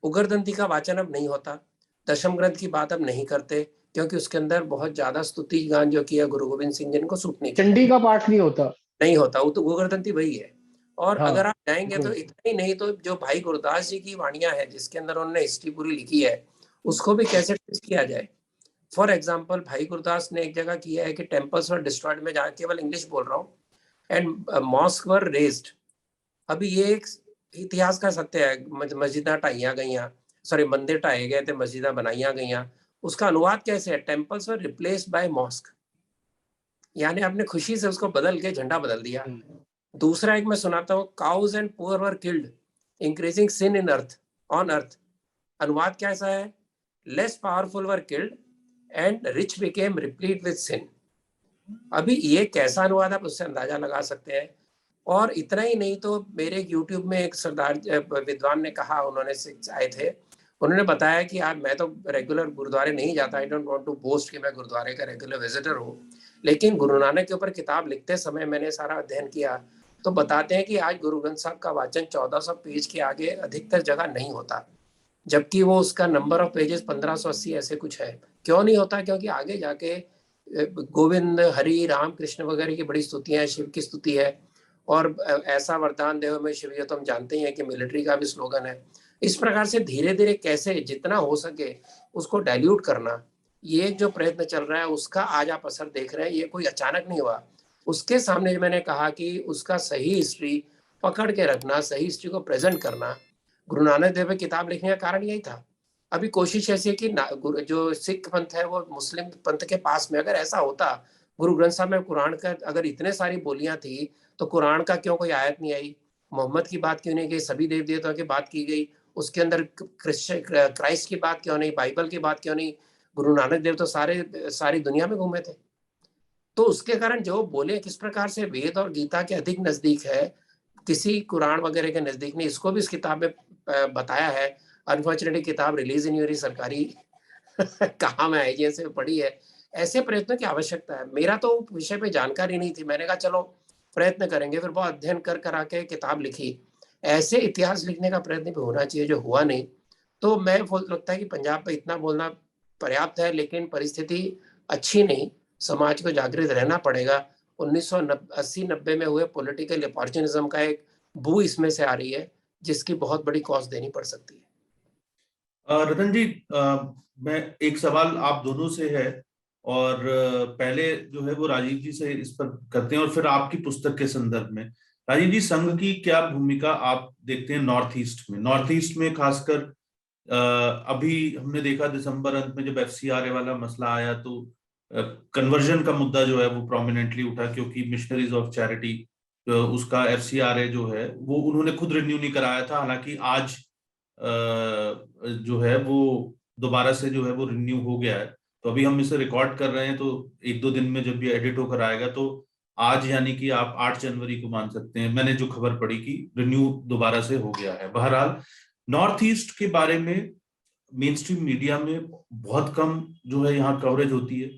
उगरदंती का वाचन अब नहीं होता, दशम ग्रंथ की बात अब नहीं करते, क्योंकि उसके अंदर बहुत ज्यादा स्तुति गान जो किया गुरु गोविंद सिंह जी को सूट नहीं किया, चंडी का पाठ नहीं होता। नहीं होता। वो तो गोवर्धंती वही है। और हाँ अगर आप जाएंगे तो बिल्कुल। इतना ही नहीं, तो जो भाई गुरदास जी की वाणियां हैं जिसके अंदर उन्होंने हिस्ट्री पूरी लिखी है, उसको भी कैसे टेस्ट किया जाए। फॉर एग्जाम्पल भाई गुरदास ने एक जगह किया है कि टेम्पल्स वर डिस्ट्रॉयड, में जहाँ केवल इंग्लिश बोल रहा हूँ, एंड मॉस्क वर रेज्ड। अभी ये एक इतिहास का सत्य है, मस्जिदां ढाइया गईयां, सॉरी मंदिर ढाए गए थे, मस्जिदां बनाइया गईयां। उसका अनुवाद कैसे है, temples were replaced by mosque, यानी आपने खुशी से उसको बदल के झंडा बदल दिया। दूसरा एक मैं सुनाता हूँ, cows and poor were killed, increasing sin in earth, on earth. अनुवाद कैसा है, less powerful were killed and rich became replete with sin. अभी ये कैसा अनुवाद, आप उससे अंदाजा लगा सकते हैं। और इतना ही नहीं, तो मेरे यूट्यूब में एक सरदार विद्वान ने कहा, उन्होंने आए थे, उन्होंने बताया कि यार मैं तो रेगुलर गुरुद्वारे नहीं जाता, I don't want to boast कि मैं गुरुद्वारे का रेगुलर विजिटर हूँ, लेकिन गुरु नानक के ऊपर किताब लिखते समय मैंने सारा अध्ययन किया, तो बताते हैं कि आज गुरु ग्रंथ साहब का वाचन 1400 पेज के आगे अधिकतर जगह नहीं होता, जबकि वो उसका नंबर ऑफ पेजेस 1580 ऐसे कुछ है। क्यों नहीं होता, क्योंकि आगे जाके गोविंद हरि राम कृष्ण वगैरह की बड़ी स्तुतियां हैं, शिव की स्तुति है, और ऐसा वरदान देव में शिव, तो हम जानते ही हैं कि मिलिट्री का भी स्लोगन है। इस प्रकार से धीरे धीरे कैसे जितना हो सके उसको डाइल्यूट करना, ये जो प्रयत्न चल रहा है उसका आज आप असर देख रहे हैं। ये कोई अचानक नहीं हुआ। उसके सामने मैंने कहा कि उसका सही हिस्ट्री पकड़ के रखना, सही हिस्ट्री को प्रेजेंट करना, गुरु नानक देव में किताब लिखने का कारण यही था। अभी कोशिश ऐसी है कि जो सिख पंथ है वो मुस्लिम पंथ के पास में, अगर ऐसा होता, गुरु ग्रंथ साहब में कुरान का अगर इतने सारी बोलियां थी, तो कुरान का क्यों कोई आयत नहीं आई, मोहम्मद की बात क्यों नहीं गई, सभी देव देवताओं की बात की गई, उसके अंदर क्राइस्ट की बात क्यों नहीं, बाइबल की बात क्यों नहीं। गुरु नानक देव तो सारी दुनिया में घूमे थे। तो उसके कारण जो बोले किस प्रकार से वेद और गीता के अधिक नजदीक है, किसी कुरान वगैरह के नजदीक नहीं, इसको भी इस किताब में बताया है। अनफॉर्चुनेटली किताब रिलीज ही नहीं हो रही, सरकारी कहाँ मैं आईजीएन से पढ़ी है। ऐसे प्रयत्नों की आवश्यकता है। मेरा तो विषय पे जानकारी नहीं थी, मैंने कहा चलो प्रयत्न करेंगे, फिर बहुत अध्ययन कर करा के किताब लिखी। ऐसे इतिहास लिखने का प्रयत्न भी होना चाहिए, जो हुआ नहीं। तो मैं लगता है कि पंजाब पे इतना बोलना पर्याप्त है, लेकिन परिस्थिति अच्छी नहीं, समाज को जागृत रहना पड़ेगा। 1980-90 में हुए पॉलिटिकल अपॉर्चुनिज्म का एक बू इसमें से आ रही है, जिसकी बहुत बड़ी कॉस्ट देनी पड़ सकती है। रतन जी, मैं एक सवाल आप दोनों से है, और पहले जो है वो राजीव जी से इस पर करते हैं और फिर आपकी पुस्तक के संदर्भ में। राजीव जी, संघ की क्या भूमिका आप देखते हैं नॉर्थ ईस्ट में? नॉर्थ ईस्ट में खासकर अभी हमने देखा दिसंबर अंत में जब एफसीआरए वाला मसला आया, तो कन्वर्जन का मुद्दा जो है वो प्रोमिनेंटली उठा, क्योंकि मिशनरीज ऑफ चैरिटी उसका एफसीआरए जो है वो उन्होंने खुद रिन्यू नहीं कराया था। हालांकि आज जो है वो दोबारा से जो है वो रिन्यू हो गया है। तो अभी हम इसे रिकॉर्ड कर रहे हैं, तो एक दो दिन में जब ये एडिट होकर आएगा, तो आज यानी कि आप 8 जनवरी को मान सकते हैं, मैंने जो खबर पढ़ी कि रिन्यू दोबारा से हो गया है। बहरहाल, नॉर्थ ईस्ट के बारे में मेन स्ट्रीम मीडिया में बहुत कम जो है यहाँ कवरेज होती है।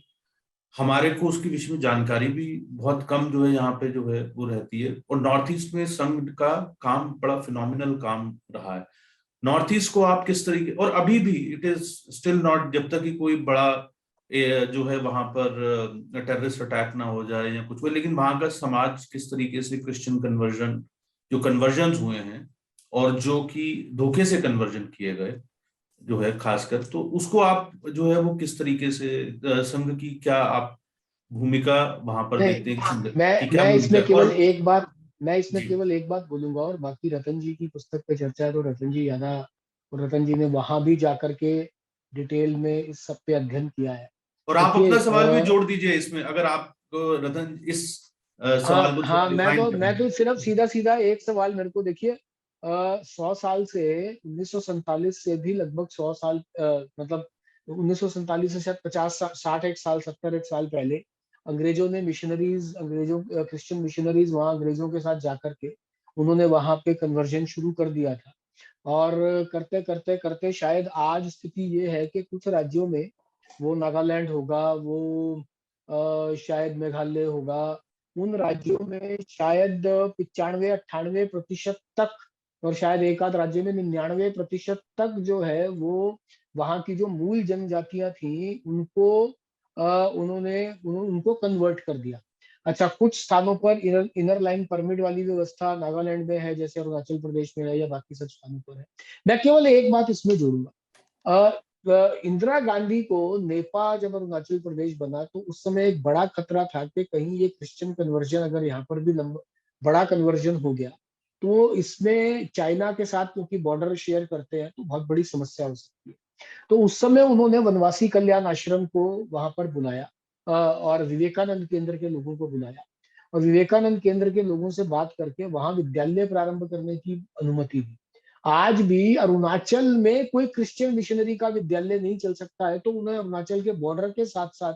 हमारे को उसके विषय में जानकारी भी बहुत कम जो है यहाँ पे जो है वो रहती है। और नॉर्थ ईस्ट में संघ का काम बड़ा फिनोमिनल काम रहा है। नॉर्थ ईस्ट को आप किस तरीके, और अभी भी इट इज स्टिल नॉट, जब तक कि कोई बड़ा जो है वहां पर टेररिस्ट अटैक ना हो जाए या कुछ हो, लेकिन वहां का समाज किस तरीके से क्रिश्चियन कन्वर्जन, जो कन्वर्जन हुए हैं और जो कि धोखे से कन्वर्जन किए गए जो है खासकर, तो उसको आप जो है वो किस तरीके से संघ की क्या आप भूमिका वहां पर देखते हैं नहीं, कि मैं क्या मैं भूमिका इसमें है? केवल और एक बात मैं इसमें जी, केवल एक बात बोलूंगा, और बाकी रतन जी की पुस्तक पे चर्चा है तो रतन जी ज्यादा, और रतन जी ने वहां भी जाकर के डिटेल में इस सब पे अध्ययन किया है। और आप देखिए, अपना सवाल भी जोड़ दीजिए इसमें, अगर आप रतन इस सवाल हाँ को थोड़ा हाँ, डिफाइन मैं करें। तो सिर्फ सीधा सीधा एक सवाल मेरे को, देखिए 100 साल से, 1947 से भी लगभग 100 साल, मतलब 1947 से शायद 50 60 एक साल 70 एक साल पहले अंग्रेजों ने मिशनरीज, क्रिश्चियन मिशनरीज वहाँ अंग्रेजों के साथ जाकर के उन्होंने वहां पे कन्वर्जन शुरू कर दिया था। और करते करते करते शायद आज स्थिति ये है कि कुछ राज्यों में, वो नागालैंड होगा, वो शायद मेघालय होगा, उन राज्यों में शायद 95-98% तक, और शायद एक आध राज्य में 99% तक जो है वो वहाँ की जो मूल जनजातियां थी उनको उन्होंने उनको कन्वर्ट कर दिया। अच्छा, कुछ स्थानों पर इनर लाइन परमिट वाली व्यवस्था नागालैंड में है, जैसे अरुणाचल प्रदेश में है, या बाकी सब स्थानों पर है। मैं केवल एक बात इसमें जोड़ूंगा, इंदिरा गांधी को नेपाल जब अरुणाचल प्रदेश बना तो उस समय एक बड़ा खतरा था कि कहीं ये क्रिश्चियन कन्वर्जन अगर यहाँ पर भी बड़ा कन्वर्जन हो गया तो इसमें चाइना के साथ, क्योंकि बॉर्डर शेयर करते हैं, तो बहुत बड़ी समस्या हो सकती है। तो उस समय उन्होंने वनवासी कल्याण आश्रम को वहां पर बुलाया, और विवेकानंद केंद्र के लोगों को बुलाया, और विवेकानंद केंद्र के लोगों से बात करके वहां विद्यालय प्रारंभ करने की अनुमति दी। आज भी अरुणाचल में कोई क्रिश्चियन मिशनरी का विद्यालय नहीं चल सकता है, तो उन्होंने अरुणाचल के बॉर्डर के साथ साथ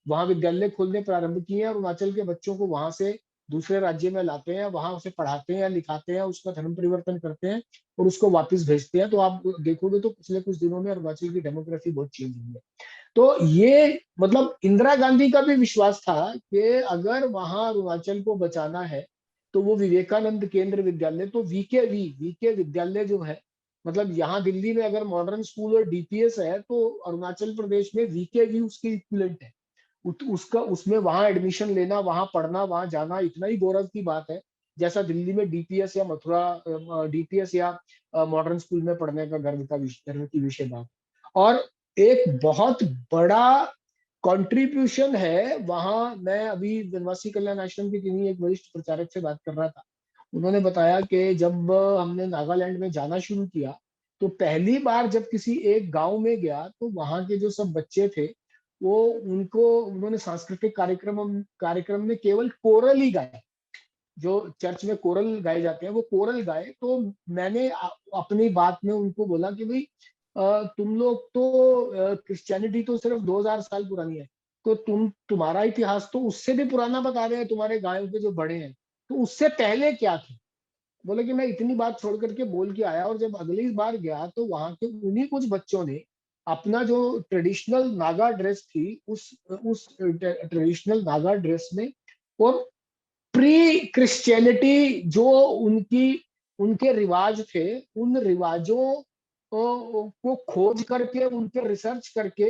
वहां विद्यालय खोलने प्रारंभ किए हैं। अरुणाचल के बच्चों को वहां से दूसरे राज्य में लाते हैं, वहां उसे पढ़ाते हैं, लिखाते हैं, उसका धर्म परिवर्तन करते हैं और उसको वापस भेजते हैं। तो आप देखोगे तो पिछले कुछ दिनों में अरुणाचल की डेमोग्राफी बहुत चेंज हुई है। तो ये मतलब इंदिरा गांधी का भी विश्वास था कि अगर वहां अरुणाचल को बचाना है तो वो विवेकानंद केंद्र विद्यालय, तो वीके विद्यालय जो है, मतलब यहाँ दिल्ली में अगर मॉडर्न स्कूल और डीपीएस है तो अरुणाचल प्रदेश में वीके उसके इक्विवेलेंट है। उसका उसमें वहां एडमिशन लेना, वहां पढ़ना, वहां जाना इतना ही गौरव की बात है जैसा दिल्ली में डीपीएस या मथुरा डीपीएस या मॉडर्न स्कूल में पढ़ने का गर्व की विषय बात। और एक बहुत बड़ा कंट्रीब्यूशन है वहां। मैं अभी वनवासी कल्याण आश्रम के किन्हीं एक वरिष्ठ प्रचारक से बात कर रहा था, उन्होंने बताया कि जब हमने नागालैंड में जाना शुरू किया तो पहली बार जब किसी एक गांव में गया तो वहां के जो सब बच्चे थे वो उनको उन्होंने सांस्कृतिक कार्यक्रम में केवल कोरल ही गाया, जो चर्च में कोरल गाए जाते हैं वो कोरल गाए। तो मैंने अपनी बात में उनको बोला कि भाई तुम लोग तो क्रिश्चियनिटी तो सिर्फ 2000 साल पुरानी है, तो तुम्हारा इतिहास तो उससे भी पुराना बता रहे हैं तुम्हारे गायों के जो बड़े हैं, तो उससे पहले क्या थे। बोले कि मैं इतनी बात छोड़ करके बोल के आया, और जब अगली बार गया तो वहां के उन्हीं कुछ बच्चों ने अपना जो ट्रेडिशनल नागा ड्रेस थी उस ट्रेडिशनल नागा ड्रेस में, और प्री क्रिश्चियनिटी जो उनकी उनके रिवाज थे उन रिवाजों को खोज करके उनके रिसर्च करके,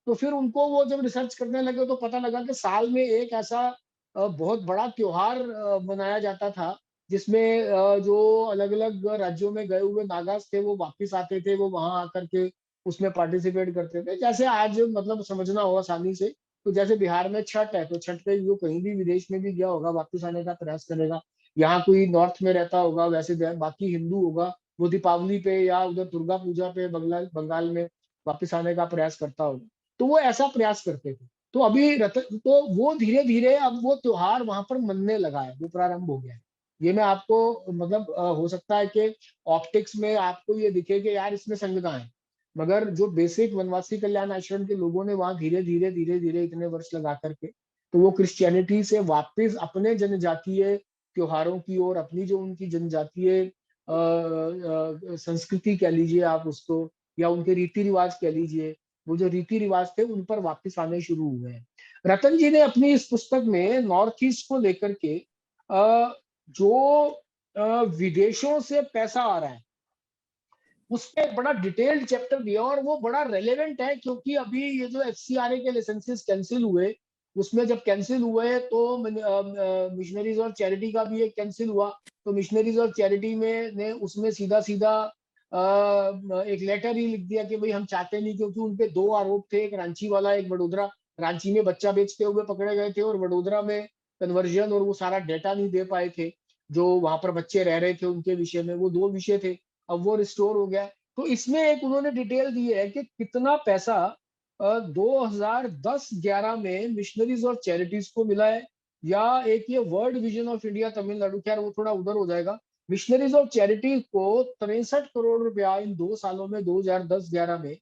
तो फिर उनको वो जब रिसर्च करने लगे तो पता लगा कि साल में एक ऐसा बहुत बड़ा त्योहार मनाया जाता था जिसमें जो अलग अलग राज्यों में गए हुए नागास थे वो वापस आते थे, वो वहां आकर के उसमें पार्टिसिपेट करते थे। जैसे आज मतलब समझना हो आसानी से, तो जैसे बिहार में छठ है तो छठ पे वो कहीं भी विदेश में भी गया होगा वापस आने का प्रयास करेगा। यहाँ कोई नॉर्थ में रहता होगा, वैसे बाकी हिंदू होगा वो दीपावली पे या उधर दुर्गा पूजा पे बंगाल में वापस आने का प्रयास करता होगा। तो वो ऐसा प्रयास करते थे। तो अभी तो वो धीरे धीरे अब वो त्योहार वहां पर मनने लगा है, वो प्रारंभ हो गया है। ये मैं आपको मतलब हो सकता है कि ऑप्टिक्स में आपको ये दिखे कि यार इसमें संगता है, मगर जो बेसिक वनवासी कल्याण आश्रम के लोगों ने वहां धीरे धीरे इतने वर्ष लगा करके तो वो क्रिश्चियनिटी से वापस अपने जनजातीय त्योहारों की ओर, अपनी जो उनकी जनजातीय संस्कृति कह लीजिए आप उसको, या उनके रीति रिवाज कह लीजिए, वो जो रीति रिवाज थे उन पर वापस आने शुरू हुए हैं। रतन जी ने अपनी इस पुस्तक में नॉर्थ ईस्ट को लेकर के जो विदेशों से पैसा आ रहा है उस पर एक बड़ा डिटेल्ड चैप्टर दिया, और वो बड़ा रेलेवेंट है क्योंकि अभी ये जो एफसीआरए के लाइसेंसेस कैंसिल हुए, उसमें जब कैंसिल हुए तो मिशनरीज और चैरिटी का भी एक कैंसिल हुआ। तो मिशनरीज और चैरिटी में ने उसमें सीधा सीधा एक लेटर ही लिख दिया कि भाई हम चाहते नहीं, क्योंकि उनपे दो आरोप थे, एक रांची वाला एक वडोदरा। रांची में बच्चा बेचते हुए पकड़े गए थे और वडोदरा में कन्वर्जन और वो सारा डेटा नहीं दे पाए थे जो वहां पर बच्चे रह रहे थे उनके विषय में, वो दो विषय थे। अब वो रिस्टोर हो गया। तो इसमें एक उन्होंने डिटेल दी है कि कितना पैसा 2010-11 में मिशनरीज और चैरिटीज को मिला है, या एक ये world vision of India Tamil Nadu, खैर वो थोड़ा उधर हो जाएगा। मिशनरीज और चैरिटी को 63 करोड़ रुपया इन 2 सालों में 2010-11 में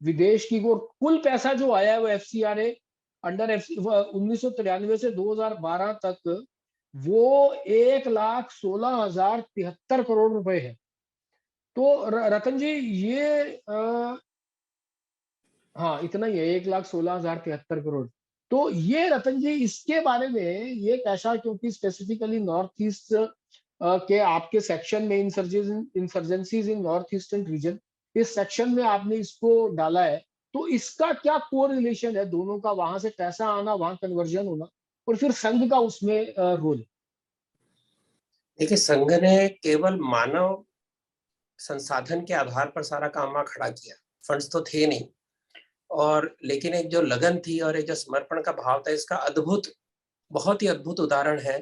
विदेश की, और कुल पैसा जो आया है वो एफसीआरए अंडर 1993 से 2012 तक वो 1,16,073 करोड़ रुपए है। तो रतन जी ये हाँ इतना ही है, 1,16,073 करोड़। तो ये रतन जी इसके बारे में ये कैसा, क्योंकि स्पेसिफिकली नॉर्थ ईस्ट के आपके सेक्शन में इंसर्जेंसीज इन नॉर्थ ईस्टर्न रीजन, इस सेक्शन में आपने इसको डाला है, तो इसका क्या कोरिलेशन है दोनों का, वहां से पैसा आना वहां कन्वर्जन होना, और फिर संघ का उसमें रोल? देखिए, संघ ने केवल मानव संसाधन के आधार पर सारा काम वहाँ खड़ा किया, फंड्स तो थे नहीं, और लेकिन एक जो लगन थी और एक जो समर्पण का भाव था, इसका अद्भुत, बहुत ही अद्भुत उदाहरण है।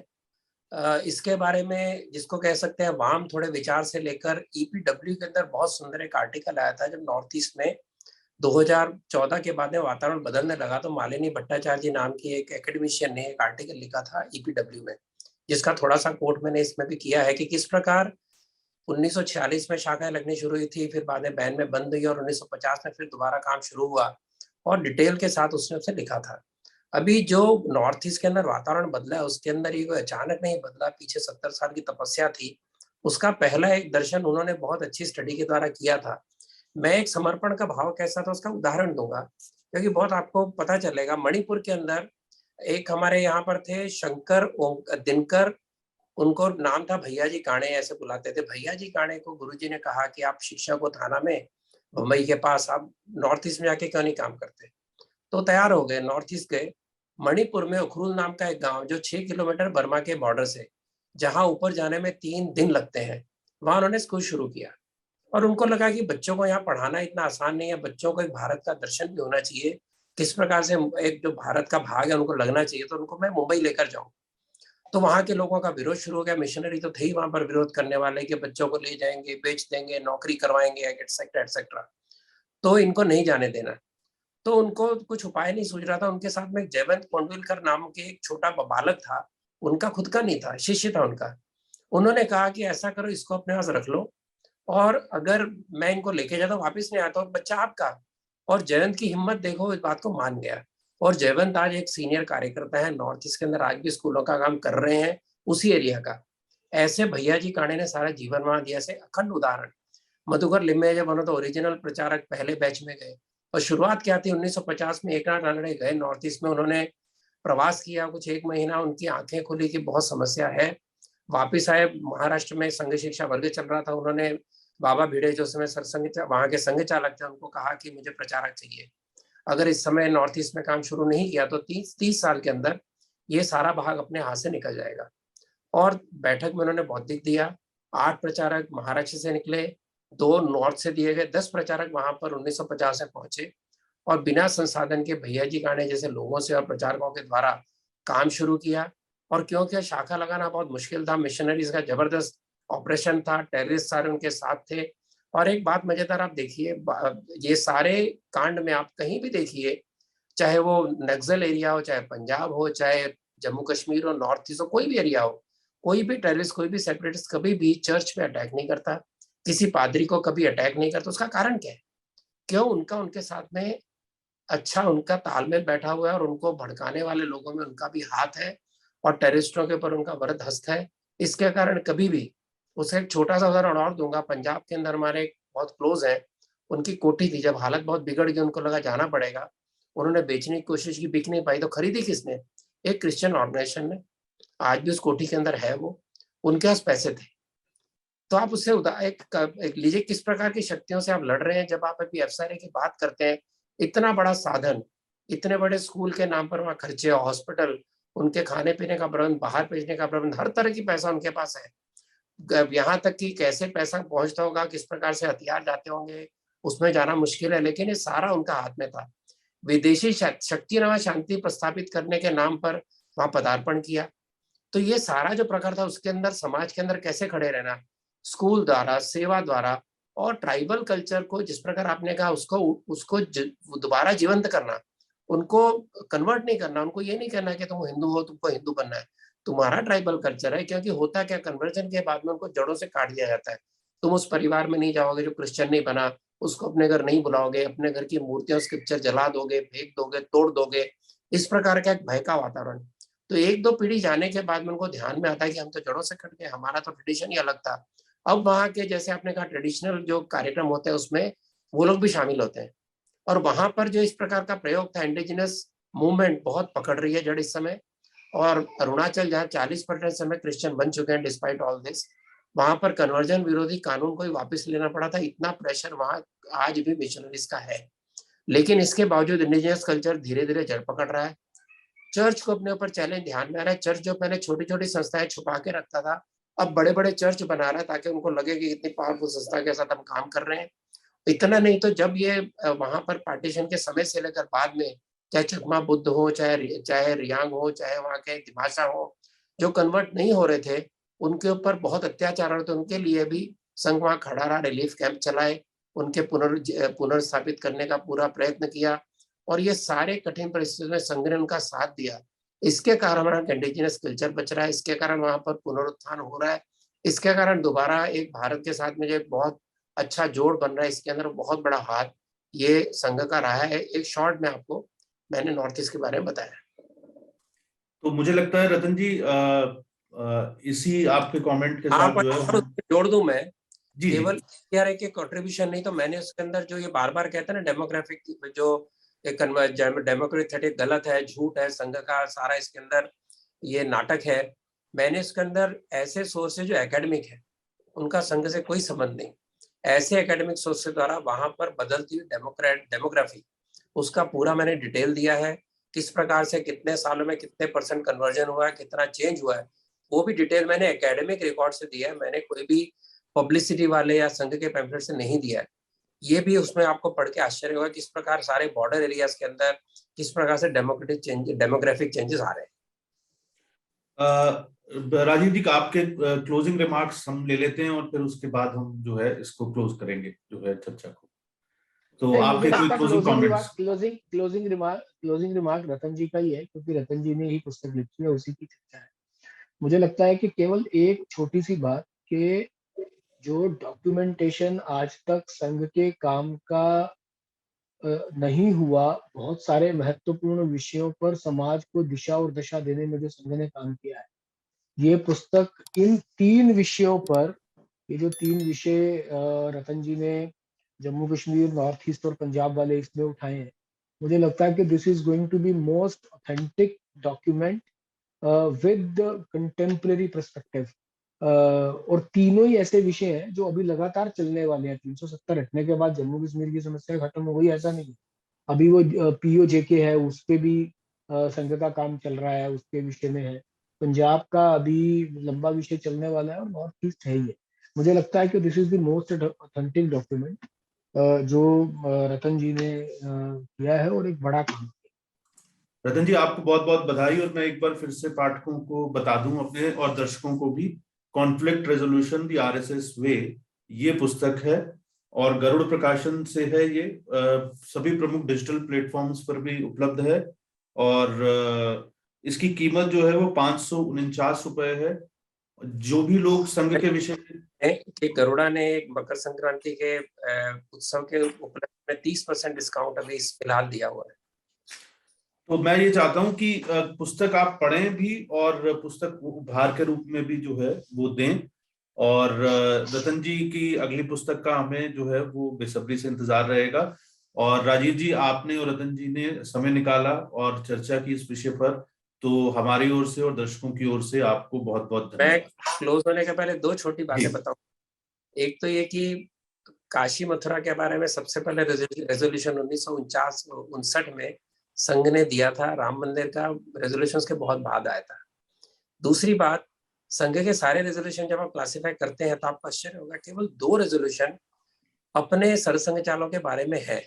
इसके बारे में जिसको कह सकते हैं वाम थोड़े विचार से लेकर ईपीडब्ल्यू के अंदर बहुत सुंदर एक आर्टिकल आया था जब नॉर्थ ईस्ट में 2014 के बाद में वातावरण बदलने लगा, तो मालिनी भट्टाचार्य जी नाम की एक एकेडमिशियन ने एक आर्टिकल लिखा था ईपीडब्ल्यू में, जिसका थोड़ा सा कोट मैंने इसमें भी किया है कि किस प्रकार 1946 में शाखाएं लगनी शुरू हुई थी, फिर बाद में बैन में बंद हुई और 1950 में फिर दोबारा काम शुरू हुआ, और डिटेल के साथ उसने उसे लिखा था। अभी जो नॉर्थ ईस्ट के अंदर वातावरण बदला है, उसके अंदर ये कोई अचानक नहीं बदला, पीछे 70 साल की तपस्या थी। उसका पहला एक दर्शन उन्होंने बहुत अच्छी स्टडी के द्वारा किया था। मैं एक समर्पण का भाव कैसा था उसका उदाहरण दूंगा, क्योंकि बहुत आपको पता चलेगा। मणिपुर के अंदर एक हमारे यहाँ पर थे शंकर दिनकर, उनको नाम था भैया जी काणे, ऐसे बुलाते थे। भैया जी काणे को गुरुजी ने कहा कि आप शिक्षक हो थाना में, बम्बई के पास, आप नॉर्थ ईस्ट में जाके क्यों नहीं काम करते? तो तैयार हो गए, नॉर्थ ईस्ट गए। मणिपुर में उखरुल नाम का एक गांव जो 6 किलोमीटर बर्मा के बॉर्डर से, जहां ऊपर जाने में 3 दिन लगते हैं, वहां उन्होंने स्कूल शुरू किया। और उनको लगा कि बच्चों को यहाँ पढ़ाना इतना आसान नहीं है, बच्चों को एक भारत का दर्शन भी होना चाहिए, किस प्रकार से एक जो भारत का भाग है उनको लगना चाहिए, तो उनको मैं मुंबई लेकर जाऊं। तो वहां के लोगों का विरोध शुरू हो गया। मिशनरी तो थे ही वहां पर विरोध करने वाले कि बच्चों को ले जाएंगे, बेच देंगे, नौकरी करवाएंगे, एटसेट्रा एटसेट्रा, तो इनको नहीं जाने देना। तो उनको कुछ उपाय नहीं सूझ रहा था। उनके साथ में जयवंत कोंडविलकर नाम के एक छोटा बालक था, उनका खुद का नहीं था, शिष्य था उनका। उन्होंने कहा कि ऐसा करो, इसको अपने पास रख लो, और अगर मैं इनको लेके जाता वापिस नहीं आता, बच्चा आपका। और जयवंत की हिम्मत देखो, इस बात को मान गया। और जयवंत आज एक सीनियर कार्यकर्ता है, नॉर्थ ईस्ट के अंदर आज भी स्कूलों का काम कर रहे हैं, उसी एरिया का। ऐसे भैया जी काणे ने सारा जीवन वहां दिया। से अखंड उदाहरण। मधुकर लिम्बे जब उन्होंने तो ओरिजिनल प्रचारक पहले बैच में गए, और शुरुआत क्या थी, 1950 में एकनाथ रानडे गए नॉर्थ ईस्ट में, उन्होंने प्रवास किया कुछ 1 महीना, उनकी आंखें खुली कि बहुत समस्या है। वापिस आए, महाराष्ट्र में संघ शिक्षा वर्ग चल रहा था, उन्होंने बाबा भिड़े जो समय सरसंघ वहां के संघ चालक थे, उनको कहा कि मुझे प्रचारक चाहिए। अगर इस समय नॉर्थ ईस्ट में काम शुरू नहीं किया तो 30 साल के अंदर ये सारा भाग अपने हाथ से निकल जाएगा। और बैठक में उन्होंने बौद्धिक दिया। 8 प्रचारक महाराष्ट्र से निकले, 2 नॉर्थ से दिए गए, 10 प्रचारक वहां पर 1950 में पहुंचे, और बिना संसाधन के भैया जी काणे जैसे लोगों से और प्रचारकों के द्वारा काम शुरू किया। और क्योंकि शाखा लगाना बहुत मुश्किल था, मिशनरीज का जबरदस्त ऑपरेशन था, टेररिस्ट सारे उनके साथ थे। और एक बात मजेदार, आप देखिए, ये सारे कांड में आप कहीं भी देखिए, चाहे वो नक्सल एरिया हो, चाहे पंजाब हो, चाहे जम्मू कश्मीर हो, नॉर्थ ईस्ट हो, कोई भी एरिया हो, कोई भी टेररिस्ट, कोई भी सेपरेटिस्ट कभी भी चर्च पे अटैक नहीं करता, किसी पादरी को कभी अटैक नहीं करता। उसका कारण क्या है? क्यों? उनका उनके साथ में अच्छा उनका तालमेल बैठा हुआ है, और उनको भड़काने वाले लोगों में उनका भी हाथ है, और टेररिस्टों के ऊपर उनका वरद हस्त है। इसके कारण कभी भी, उसे एक छोटा सा उदाहरण और दूंगा। पंजाब के अंदर हमारे एक बहुत क्लोज है, उनकी कोठी थी, जब हालत बहुत बिगड़ गई, उनको लगा जाना पड़ेगा, उन्होंने बेचने की कोशिश की, बिक नहीं पाई, तो खरीदी किसने? एक क्रिश्चियन ऑर्गेनाइजेशन ने। आज भी उस कोठी के अंदर है वो, उनके पास पैसे थे। तो आप उससे एक लीजिए किस प्रकार की शक्तियों से आप लड़ रहे हैं। जब आप अभी एफएसआरए की बात करते हैं, इतना बड़ा साधन, इतने बड़े स्कूल के नाम पर वहाँ खर्चे, हॉस्पिटल, उनके खाने पीने का प्रबंध, बाहर भेजने का प्रबंध, हर तरह की पैसा उनके पास है। यहाँ तक कि कैसे पैसा पहुंचता होगा, किस प्रकार से हथियार जाते होंगे, उसमें जाना मुश्किल है, लेकिन ये सारा उनका हाथ में था। विदेशी शक्ति ने शांति प्रस्थापित करने के नाम पर वहां पदार्पण किया। तो ये सारा जो प्रकार था, उसके अंदर समाज के अंदर कैसे खड़े रहना, स्कूल द्वारा, सेवा द्वारा, और ट्राइबल कल्चर को जिस प्रकार आपने कहा, उसको उसको दोबारा जीवंत करना, उनको कन्वर्ट नहीं करना। उनको ये नहीं कहना कि तुम हिंदू हो, तुमको हिंदू बनना है, तुम्हारा ट्राइबल कल्चर है। क्योंकि होता क्या, कन्वर्जन के बाद में उनको जड़ों से काट दिया जाता है। तुम उस परिवार में नहीं जाओगे जो क्रिश्चियन नहीं बना, उसको अपने घर नहीं बुलाओगे, अपने घर की मूर्तियां, स्क्रिप्चर जला दोगे, फेंक दोगे, तोड़ दोगे। इस प्रकार का एक भय का वातावरण। तो 1-2 पीढ़ी जाने के बाद में उनको ध्यान में आता है कि हम तो जड़ों से कट गए, हमारा तो ट्रेडिशन ही अलग था। अब वहाँ के, जैसे आपने कहा, ट्रेडिशनल जो कार्यक्रम होते हैं उसमें वो लोग भी शामिल होते हैं। और वहां पर जो इस प्रकार का प्रयोग था, इंडिजिनस मूवमेंट बहुत पकड़ रही है जड़ इस समय। और अरुणाचल, जहाँ 40% समय क्रिश्चियन बन चुके हैं, डिस्पाइट ऑल दिस, वहां पर कन्वर्जन विरोधी कानून को ही वापस लेना पड़ा था। इतना प्रेशर वहां आज भी मिशनरीज का है। लेकिन इसके बावजूद इंडिजिनस कल्चर धीरे धीरे जड़ पकड़ रहा है। चर्च को अपने ऊपर चैलेंज ध्यान में आ रहा है। चर्च जो पहले छोटी छोटी संस्थाएं छुपा के रखता था, अब बड़े बड़े चर्च बना रहा है ताकि उनको लगे कि इतनी पावरफुल संस्था के साथ हम काम कर रहे हैं। इतना नहीं तो जब ये वहां पर पार्टीशन के समय से लेकर बाद में, चाहे चकमा बुद्ध हो, चाहे रियांग हो, चाहे वहाँ के दिमाशा हो, जो कन्वर्ट नहीं हो रहे थे उनके ऊपर बहुत अत्याचार हो रहे थे, उनके लिए भी संघ वहाँ खड़ा रहा, रिलीफ कैंप चलाए, उनके पुनर्स्थापित करने का पूरा प्रयत्न किया, और ये सारे कठिन परिस्थितियों में संघ ने उनका साथ दिया। इसके कारण हमारा इंडिजिनस कल्चर बच रहा है, इसके कारण वहां पर पुनरुत्थान हो रहा है, इसके कारण दोबारा एक भारत के साथ में जो बहुत अच्छा जोड़ बन रहा है, इसके अंदर बहुत बड़ा हाथ ये संघ का रहा है। एक शॉर्ट में आपको मैंने नॉर्थ ईस्ट के बारे में बताया। तो मुझे लगता है रतन जी इसी आपके कमेंट के साथ जो है जोड़ दूं मैं, जी केवल एनडीआरए के कंट्रीब्यूशन नहीं, तो मैंने उसके अंदर जो ये बार बार कहते हैं ना डेमोग्राफिक जो डेमोक्रेटिक गलत है, झूठ है, संघ का सारा इसके अंदर ये नाटक है, मैंने इसके अंदर ऐसे सोर्सेज जो एकेडमिक है उनका संघ से कोई संबंध नहीं, ऐसे एकेडमिक सोर्सेज द्वारा वहां पर बदलती हुई डेमोग्राफी उसका पूरा मैंने डिटेल दिया है, किस प्रकार से कितने सालों में कितने % कन्वर्जन हुआ है, कितना चेंज हुआ है, वो भी डिटेल मैंने एकेडमिक रिकॉर्ड से दिया है। मैंने कोई भी पब्लिसिटी वाले या संघ के पैम्फलेट से नहीं दिया है। ये भी उसमें आपको पढ़ के आश्चर्य होगा किस प्रकार सारे बॉर्डर एरियाज के अंदर किस प्रकार से डेमोग्राफिक चेंजेस आ रहे हैं। राजीव जी, आपके क्लोजिंग रिमार्क्स हम ले लेते हैं और फिर उसके बाद हम जो है इसको क्लोज करेंगे जो है चर्चा को। तो आपके कोई क्लोजिंग कमेंट्स? क्लोजिंग रिमार्क रतन जी का ही है, क्योंकि रतन जी ने ही पुस्तक लिखी है, उसी की चर्चा है। मुझे लगता है कि केवल एक छोटी सी बात कि जो डॉक्यूमेंटेशन आज तक संघ के काम का नहीं हुआ, बहुत सारे महत्वपूर्ण विषयों पर समाज को दिशा और दशा देने में जो संघ ने काम किया है, ये पुस्तक इन 3 विषयों पर, ये जो 3 विषय रतन जी ने जम्मू कश्मीर, नॉर्थ ईस्ट और पंजाब वाले इसमें उठाए हैं, मुझे लगता है कि this is going to be most authentic document with contemporary perspective. और तीनों ही ऐसे विषय हैं जो अभी लगातार चलने वाले हैं। 370 हटने के बाद जम्मू कश्मीर की समस्या खत्म हो गई ऐसा नहीं, अभी वो POJK है, उस पे भी संघ का काम चल रहा है, उसके विषय में है। पंजाब का अभी लंबा विषय चलने वाला है और नॉर्थ ईस्ट है ही है। मुझे लगता है कि this is the most authentic document जो रतन जी ने किया है, और एक बड़ा काम। रतन जी, आपको बहुत बहुत बधाई। और मैं एक बार फिर से पाठकों को बता दूं अपने और दर्शकों को भी, कॉन्फ्लिक्ट रेजोल्यूशन द RSS वे ये पुस्तक है और गरुड़ प्रकाशन से है। ये सभी प्रमुख डिजिटल प्लेटफॉर्म्स पर भी उपलब्ध है और इसकी कीमत जो है वो 549 रुपए है। जो भी लोग संघ के विषय में गरुड़ा ने एक मकर संक्रांति के उत्सव के उपलक्ष्य में 30% डिस्काउंट अभी फिलहाल दिया हुआ है। तो मैं ये चाहता हूं कि पुस्तक आप पढ़ें भी और पुस्तक उपहार के रूप में भी जो है वो दें। और रतन जी की अगली पुस्तक का हमें जो है वो बेसब्री से इंतजार रहेगा। और राजीव जी, आपने और रतन जी ने समय निकाला और चर्चा की इस विषय पर, तो हमारी ओर से और दर्शकों की ओर से आपको बहुत बहुत धन्यवाद। मैं क्लोज होने के पहले 2 छोटी बातें बताऊं। एक तो ये कि काशी मथुरा के बारे में सबसे पहले रेजोल्यूशन 1949-59 में संघ ने दिया था, राम मंदिर का रेजोल्यूशन के बहुत बाद आया था। दूसरी बात, संघ के सारे रेजोल्यूशन जब आप क्लासिफाई करते हैं तो आपको आश्चर्य होगा, केवल 2 रेजोल्यूशन अपने सरसंघचालों के बारे में है।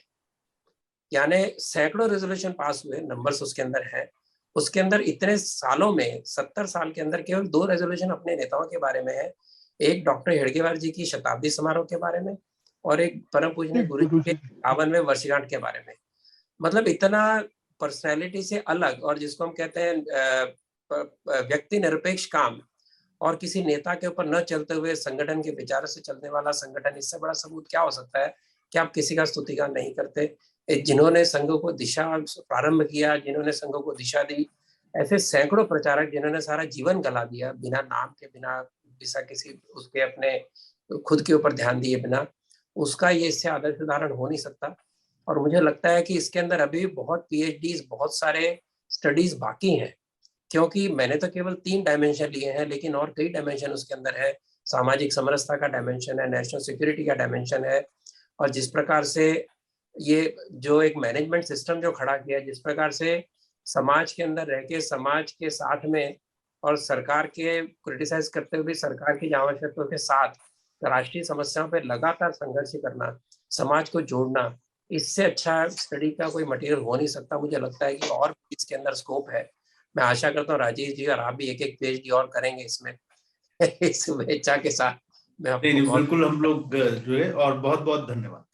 यानी सैकड़ों रेजोल्यूशन पास हुए, नंबर्स उसके अंदर है, उसके अंदर इतने सालों में 70 साल के अंदर केवल 2 रेजोल्यूशन अपने नेताओं के बारे में है। एक डॉक्टर हेडगेवार जी की शताब्दी समारोह के बारे में और एक परम पूजनीय गुरु जी के 52वें वर्षगांठ के बारे में। मतलब इतना पर्सनैलिटी से अलग, और जिसको हम कहते हैं व्यक्ति निरपेक्ष काम और किसी नेता के ऊपर न चलते हुए संगठन के विचारों से चलने वाला संगठन, इससे बड़ा सबूत क्या हो सकता है कि आप किसी का स्तुतिगान नहीं करते। जिन्होंने संघों को दिशा प्रारंभ किया, जिन्होंने संघों को दिशा दी, ऐसे सैकड़ों प्रचारक जिन्होंने सारा जीवन गला दिया बिना नाम के, बिना किसी उसके अपने खुद के ऊपर ध्यान दिए बिना, उसका ये इससे आदर्श उदाहरण हो नहीं सकता। और मुझे लगता है कि इसके अंदर अभी बहुत PhDs, बहुत सारे स्टडीज बाकी हैं, क्योंकि मैंने तो केवल 3 डायमेंशन लिए हैं, लेकिन और कई डायमेंशन उसके अंदर है। सामाजिक समरसता का डायमेंशन है, नेशनल सिक्योरिटी का डायमेंशन है, और जिस प्रकार से ये जो एक मैनेजमेंट सिस्टम जो खड़ा किया, जिस प्रकार से समाज के अंदर रह के समाज के साथ में और सरकार के क्रिटिसाइज करते हुए भी सरकार की आवश्यकताओं के साथ राष्ट्रीय समस्याओं पे लगातार संघर्ष करना, समाज को जोड़ना, इससे अच्छा स्टडी का कोई मटेरियल हो नहीं सकता। मुझे लगता है कि और इसके अंदर स्कोप है। मैं आशा करता हूँ राजेश जी और आप भी एक पीएचडी और करेंगे इसमें। इस शुभेच्छा के साथ मैं आपको बिल्कुल हम लोग जो है, और बहुत बहुत धन्यवाद।